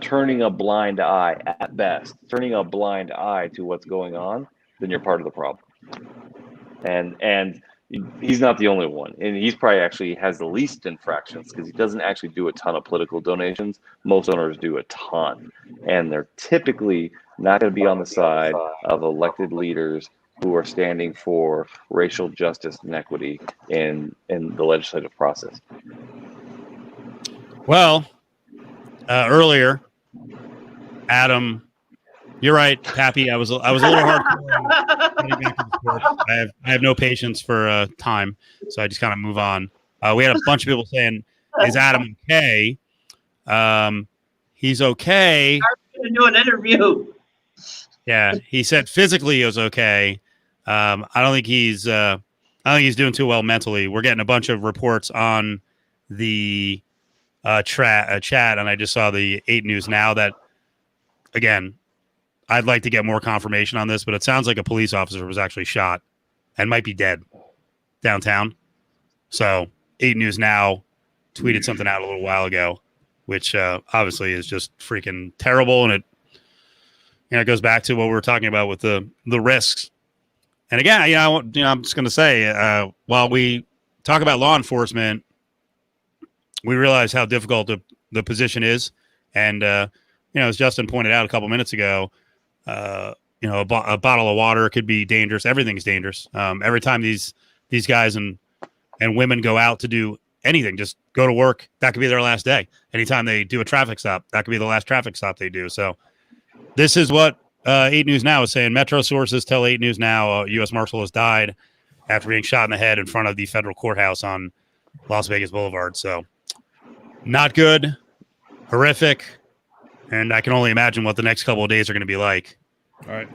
turning a blind eye at best, turning a blind eye to what's going on, then you're part of the problem. And he's not the only one, and he's probably actually has the least infractions because he doesn't actually do a ton of political donations. Most owners do a ton, and they're typically not going to be on the side of elected leaders who are standing for racial justice and equity in the legislative process. Well, earlier, Adam, you're right, Pappy. I was a little hard. I have no patience for time, so I just kind of move on. We had a bunch of people saying, "Is Adam okay?" He's okay. I'm going to do an interview. Yeah, he said physically he was okay. I don't think he's doing too well mentally. We're getting a bunch of reports on the chat, and I just saw the 8 News Now that, again, I'd like to get more confirmation on this, but it sounds like a police officer was actually shot and might be dead downtown. So 8 News Now tweeted something out a little while ago, which obviously is just freaking terrible, and it goes back to what we were talking about with the risks. And again, I'm just going to say, while we talk about law enforcement, we realize how difficult the position is. And, as Justin pointed out a couple minutes ago, a bottle of water could be dangerous. Everything's dangerous. Every time these guys and women go out to do anything, just go to work, that could be their last day. Anytime they do a traffic stop, that could be the last traffic stop they do. So this is what 8 News Now is saying. Metro sources tell 8 News Now a U.S. Marshal has died after being shot in the head in front of the federal courthouse on Las Vegas Boulevard. So not good, horrific, and I can only imagine what the next couple of days are going to be like. All right.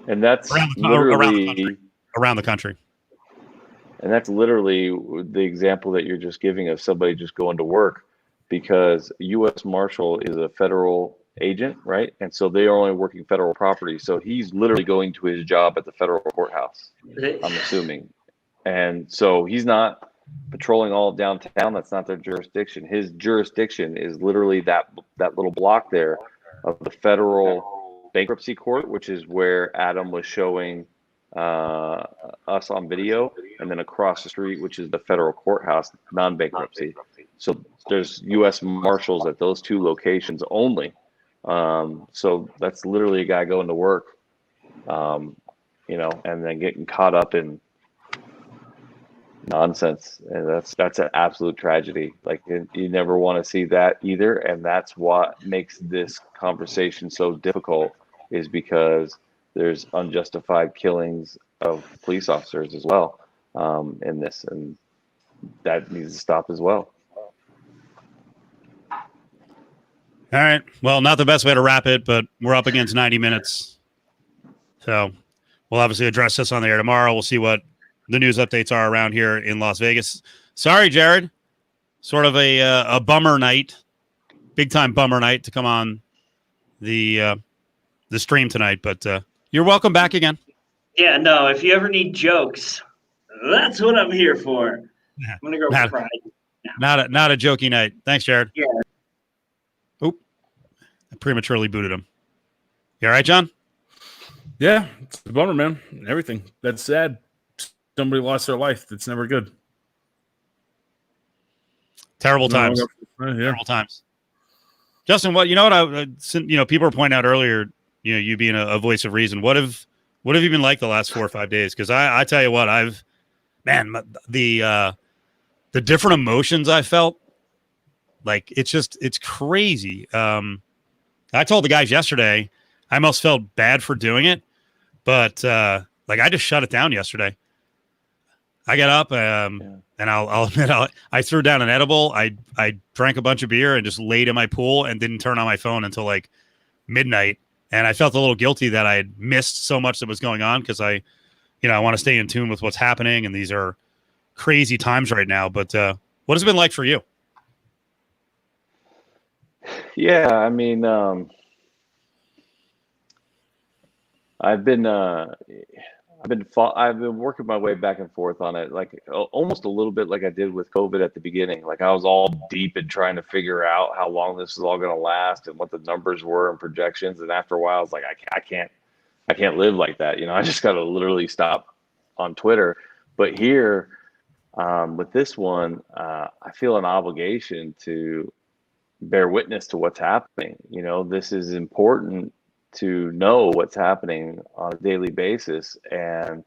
And that's around the country. And that's literally the example that you're just giving of somebody just going to work, because U.S. Marshal is a federal agent, right? And so they are only working federal property. So he's literally going to his job at the federal courthouse, I'm assuming. And so he's not patrolling all of downtown. That's not their jurisdiction. His jurisdiction is literally that little block there of the federal bankruptcy court, which is where Adam was showing us on video, and then across the street, which is the federal courthouse, non-bankruptcy. So there's U.S. Marshals at those two locations only. So that's literally a guy going to work, and then getting caught up in nonsense, and that's an absolute tragedy. Like, you never want to see that either, and that's what makes this conversation so difficult, is because there's unjustified killings of police officers as well in this, and that needs to stop as well. All right. Well, not the best way to wrap it, but we're up against 90 minutes. So we'll obviously address this on the air tomorrow. We'll see what the news updates are around here in Las Vegas. Sorry, Jared. Sort of a bummer night, big time bummer night to come on the stream tonight, but you're welcome back again. Yeah, no, if you ever need jokes, that's what I'm here for. I'm going to go cry. Not a jokey night. Thanks, Jared. Yeah. Oop. I prematurely booted him. You all right, John? Yeah, it's a bummer, man. Everything. That's sad. Somebody lost their life. That's never good. Terrible times. Yeah. Terrible times. Justin, people were pointing out earlier, you being a voice of reason. What have you been like the last 4 or 5 days? Because I tell you what, the different emotions I felt, like, it's crazy. I told the guys yesterday, I almost felt bad for doing it, but I just shut it down yesterday. I got up and I'll admit I threw down an edible. I drank a bunch of beer and just laid in my pool and didn't turn on my phone until like midnight. And I felt a little guilty that I had missed so much that was going on because I want to stay in tune with what's happening. And these are crazy times right now. But what has it been like for you? Yeah, I mean, I've been working my way back and forth on it, like almost a little bit like I did with COVID at the beginning. Like I was all deep in trying to figure out how long this is all going to last and what the numbers were and projections. And after a while, I was like, I can't live like that. I just got to literally stop on Twitter. But here, with this one, I feel an obligation to bear witness to what's happening. This is important to know what's happening on a daily basis, and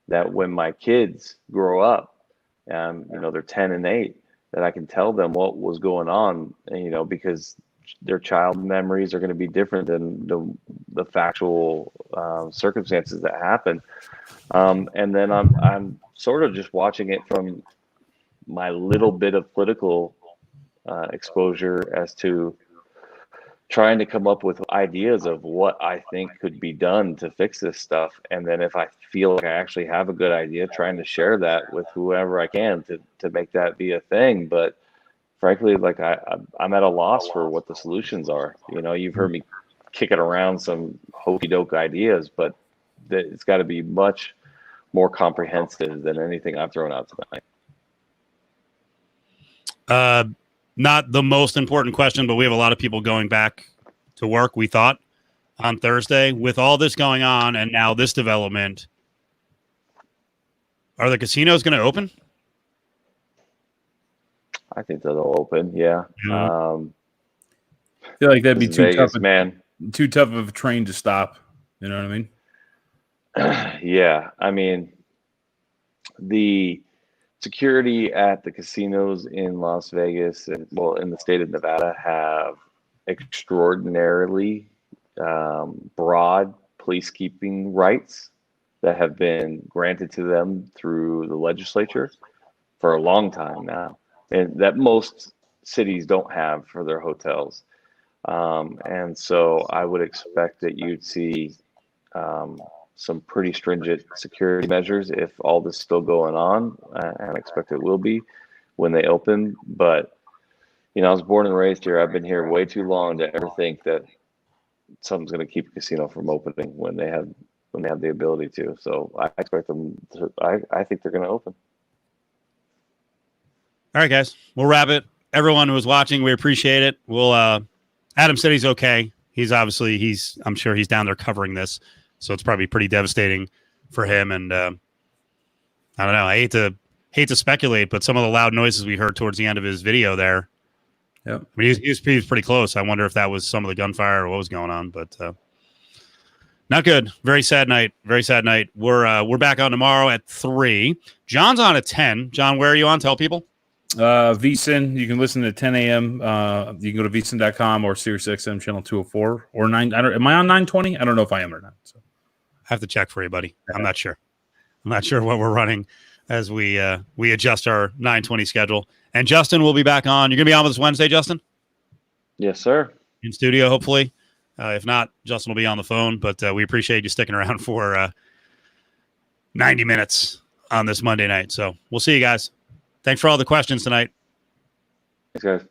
that when my kids grow up, they're 10 and 8, that I can tell them what was going on, because their child memories are going to be different than the factual circumstances that happen. And then I'm sort of just watching it from my little bit of political exposure as to trying to come up with ideas of what I think could be done to fix this stuff. And then if I feel like I actually have a good idea, trying to share that with whoever I can to make that be a thing. But frankly, like I'm at a loss for what the solutions are. You've heard me kicking around some hokey doke ideas, but it's got to be much more comprehensive than anything I've thrown out tonight. Not the most important question, but we have a lot of people going back to work, we thought, on Thursday. With all this going on and now this development, are the casinos going to open? I think they'll open, yeah. I feel like that'd be too Vegas, tough, man. Too tough of a train to stop. You know what I mean? Yeah, I mean, the security at the casinos in Las Vegas and in the state of Nevada have extraordinarily broad policekeeping rights that have been granted to them through the legislature for a long time now, and that most cities don't have for their hotels. And so I would expect that you'd see some pretty stringent security measures if all this is still going on, and I expect it will be when they open. But I was born and raised here. I've been here way too long to ever think that something's going to keep a casino from opening when they have the ability to. So I expect them to. I think they're going to open. All right, guys, we'll wrap it. Everyone who was watching, we appreciate it. We'll Adam said he's okay. I'm sure he's down there covering this. So it's probably pretty devastating for him. And I don't know. I hate to speculate, but some of the loud noises we heard towards the end of his video there. Yeah, I mean, he was pretty close. I wonder if that was some of the gunfire or what was going on. But not good. Very sad night. Very sad night. We're back on tomorrow at 3. John's on at 10. John, where are you on? Tell people. VSiN. You can listen to 10 a.m. You can go to vsin.com or SiriusXM channel 204 or 9. Am I on 920? I don't know if I am or not. So. I have to check for you, buddy. I'm not sure. I'm not sure what we're running as we adjust our 9:20 schedule. And Justin will be back on. You're going to be on with us Wednesday, Justin? Yes, sir. In studio, hopefully. If not, Justin will be on the phone. But we appreciate you sticking around for 90 minutes on this Monday night. So we'll see you guys. Thanks for all the questions tonight. Thanks, guys.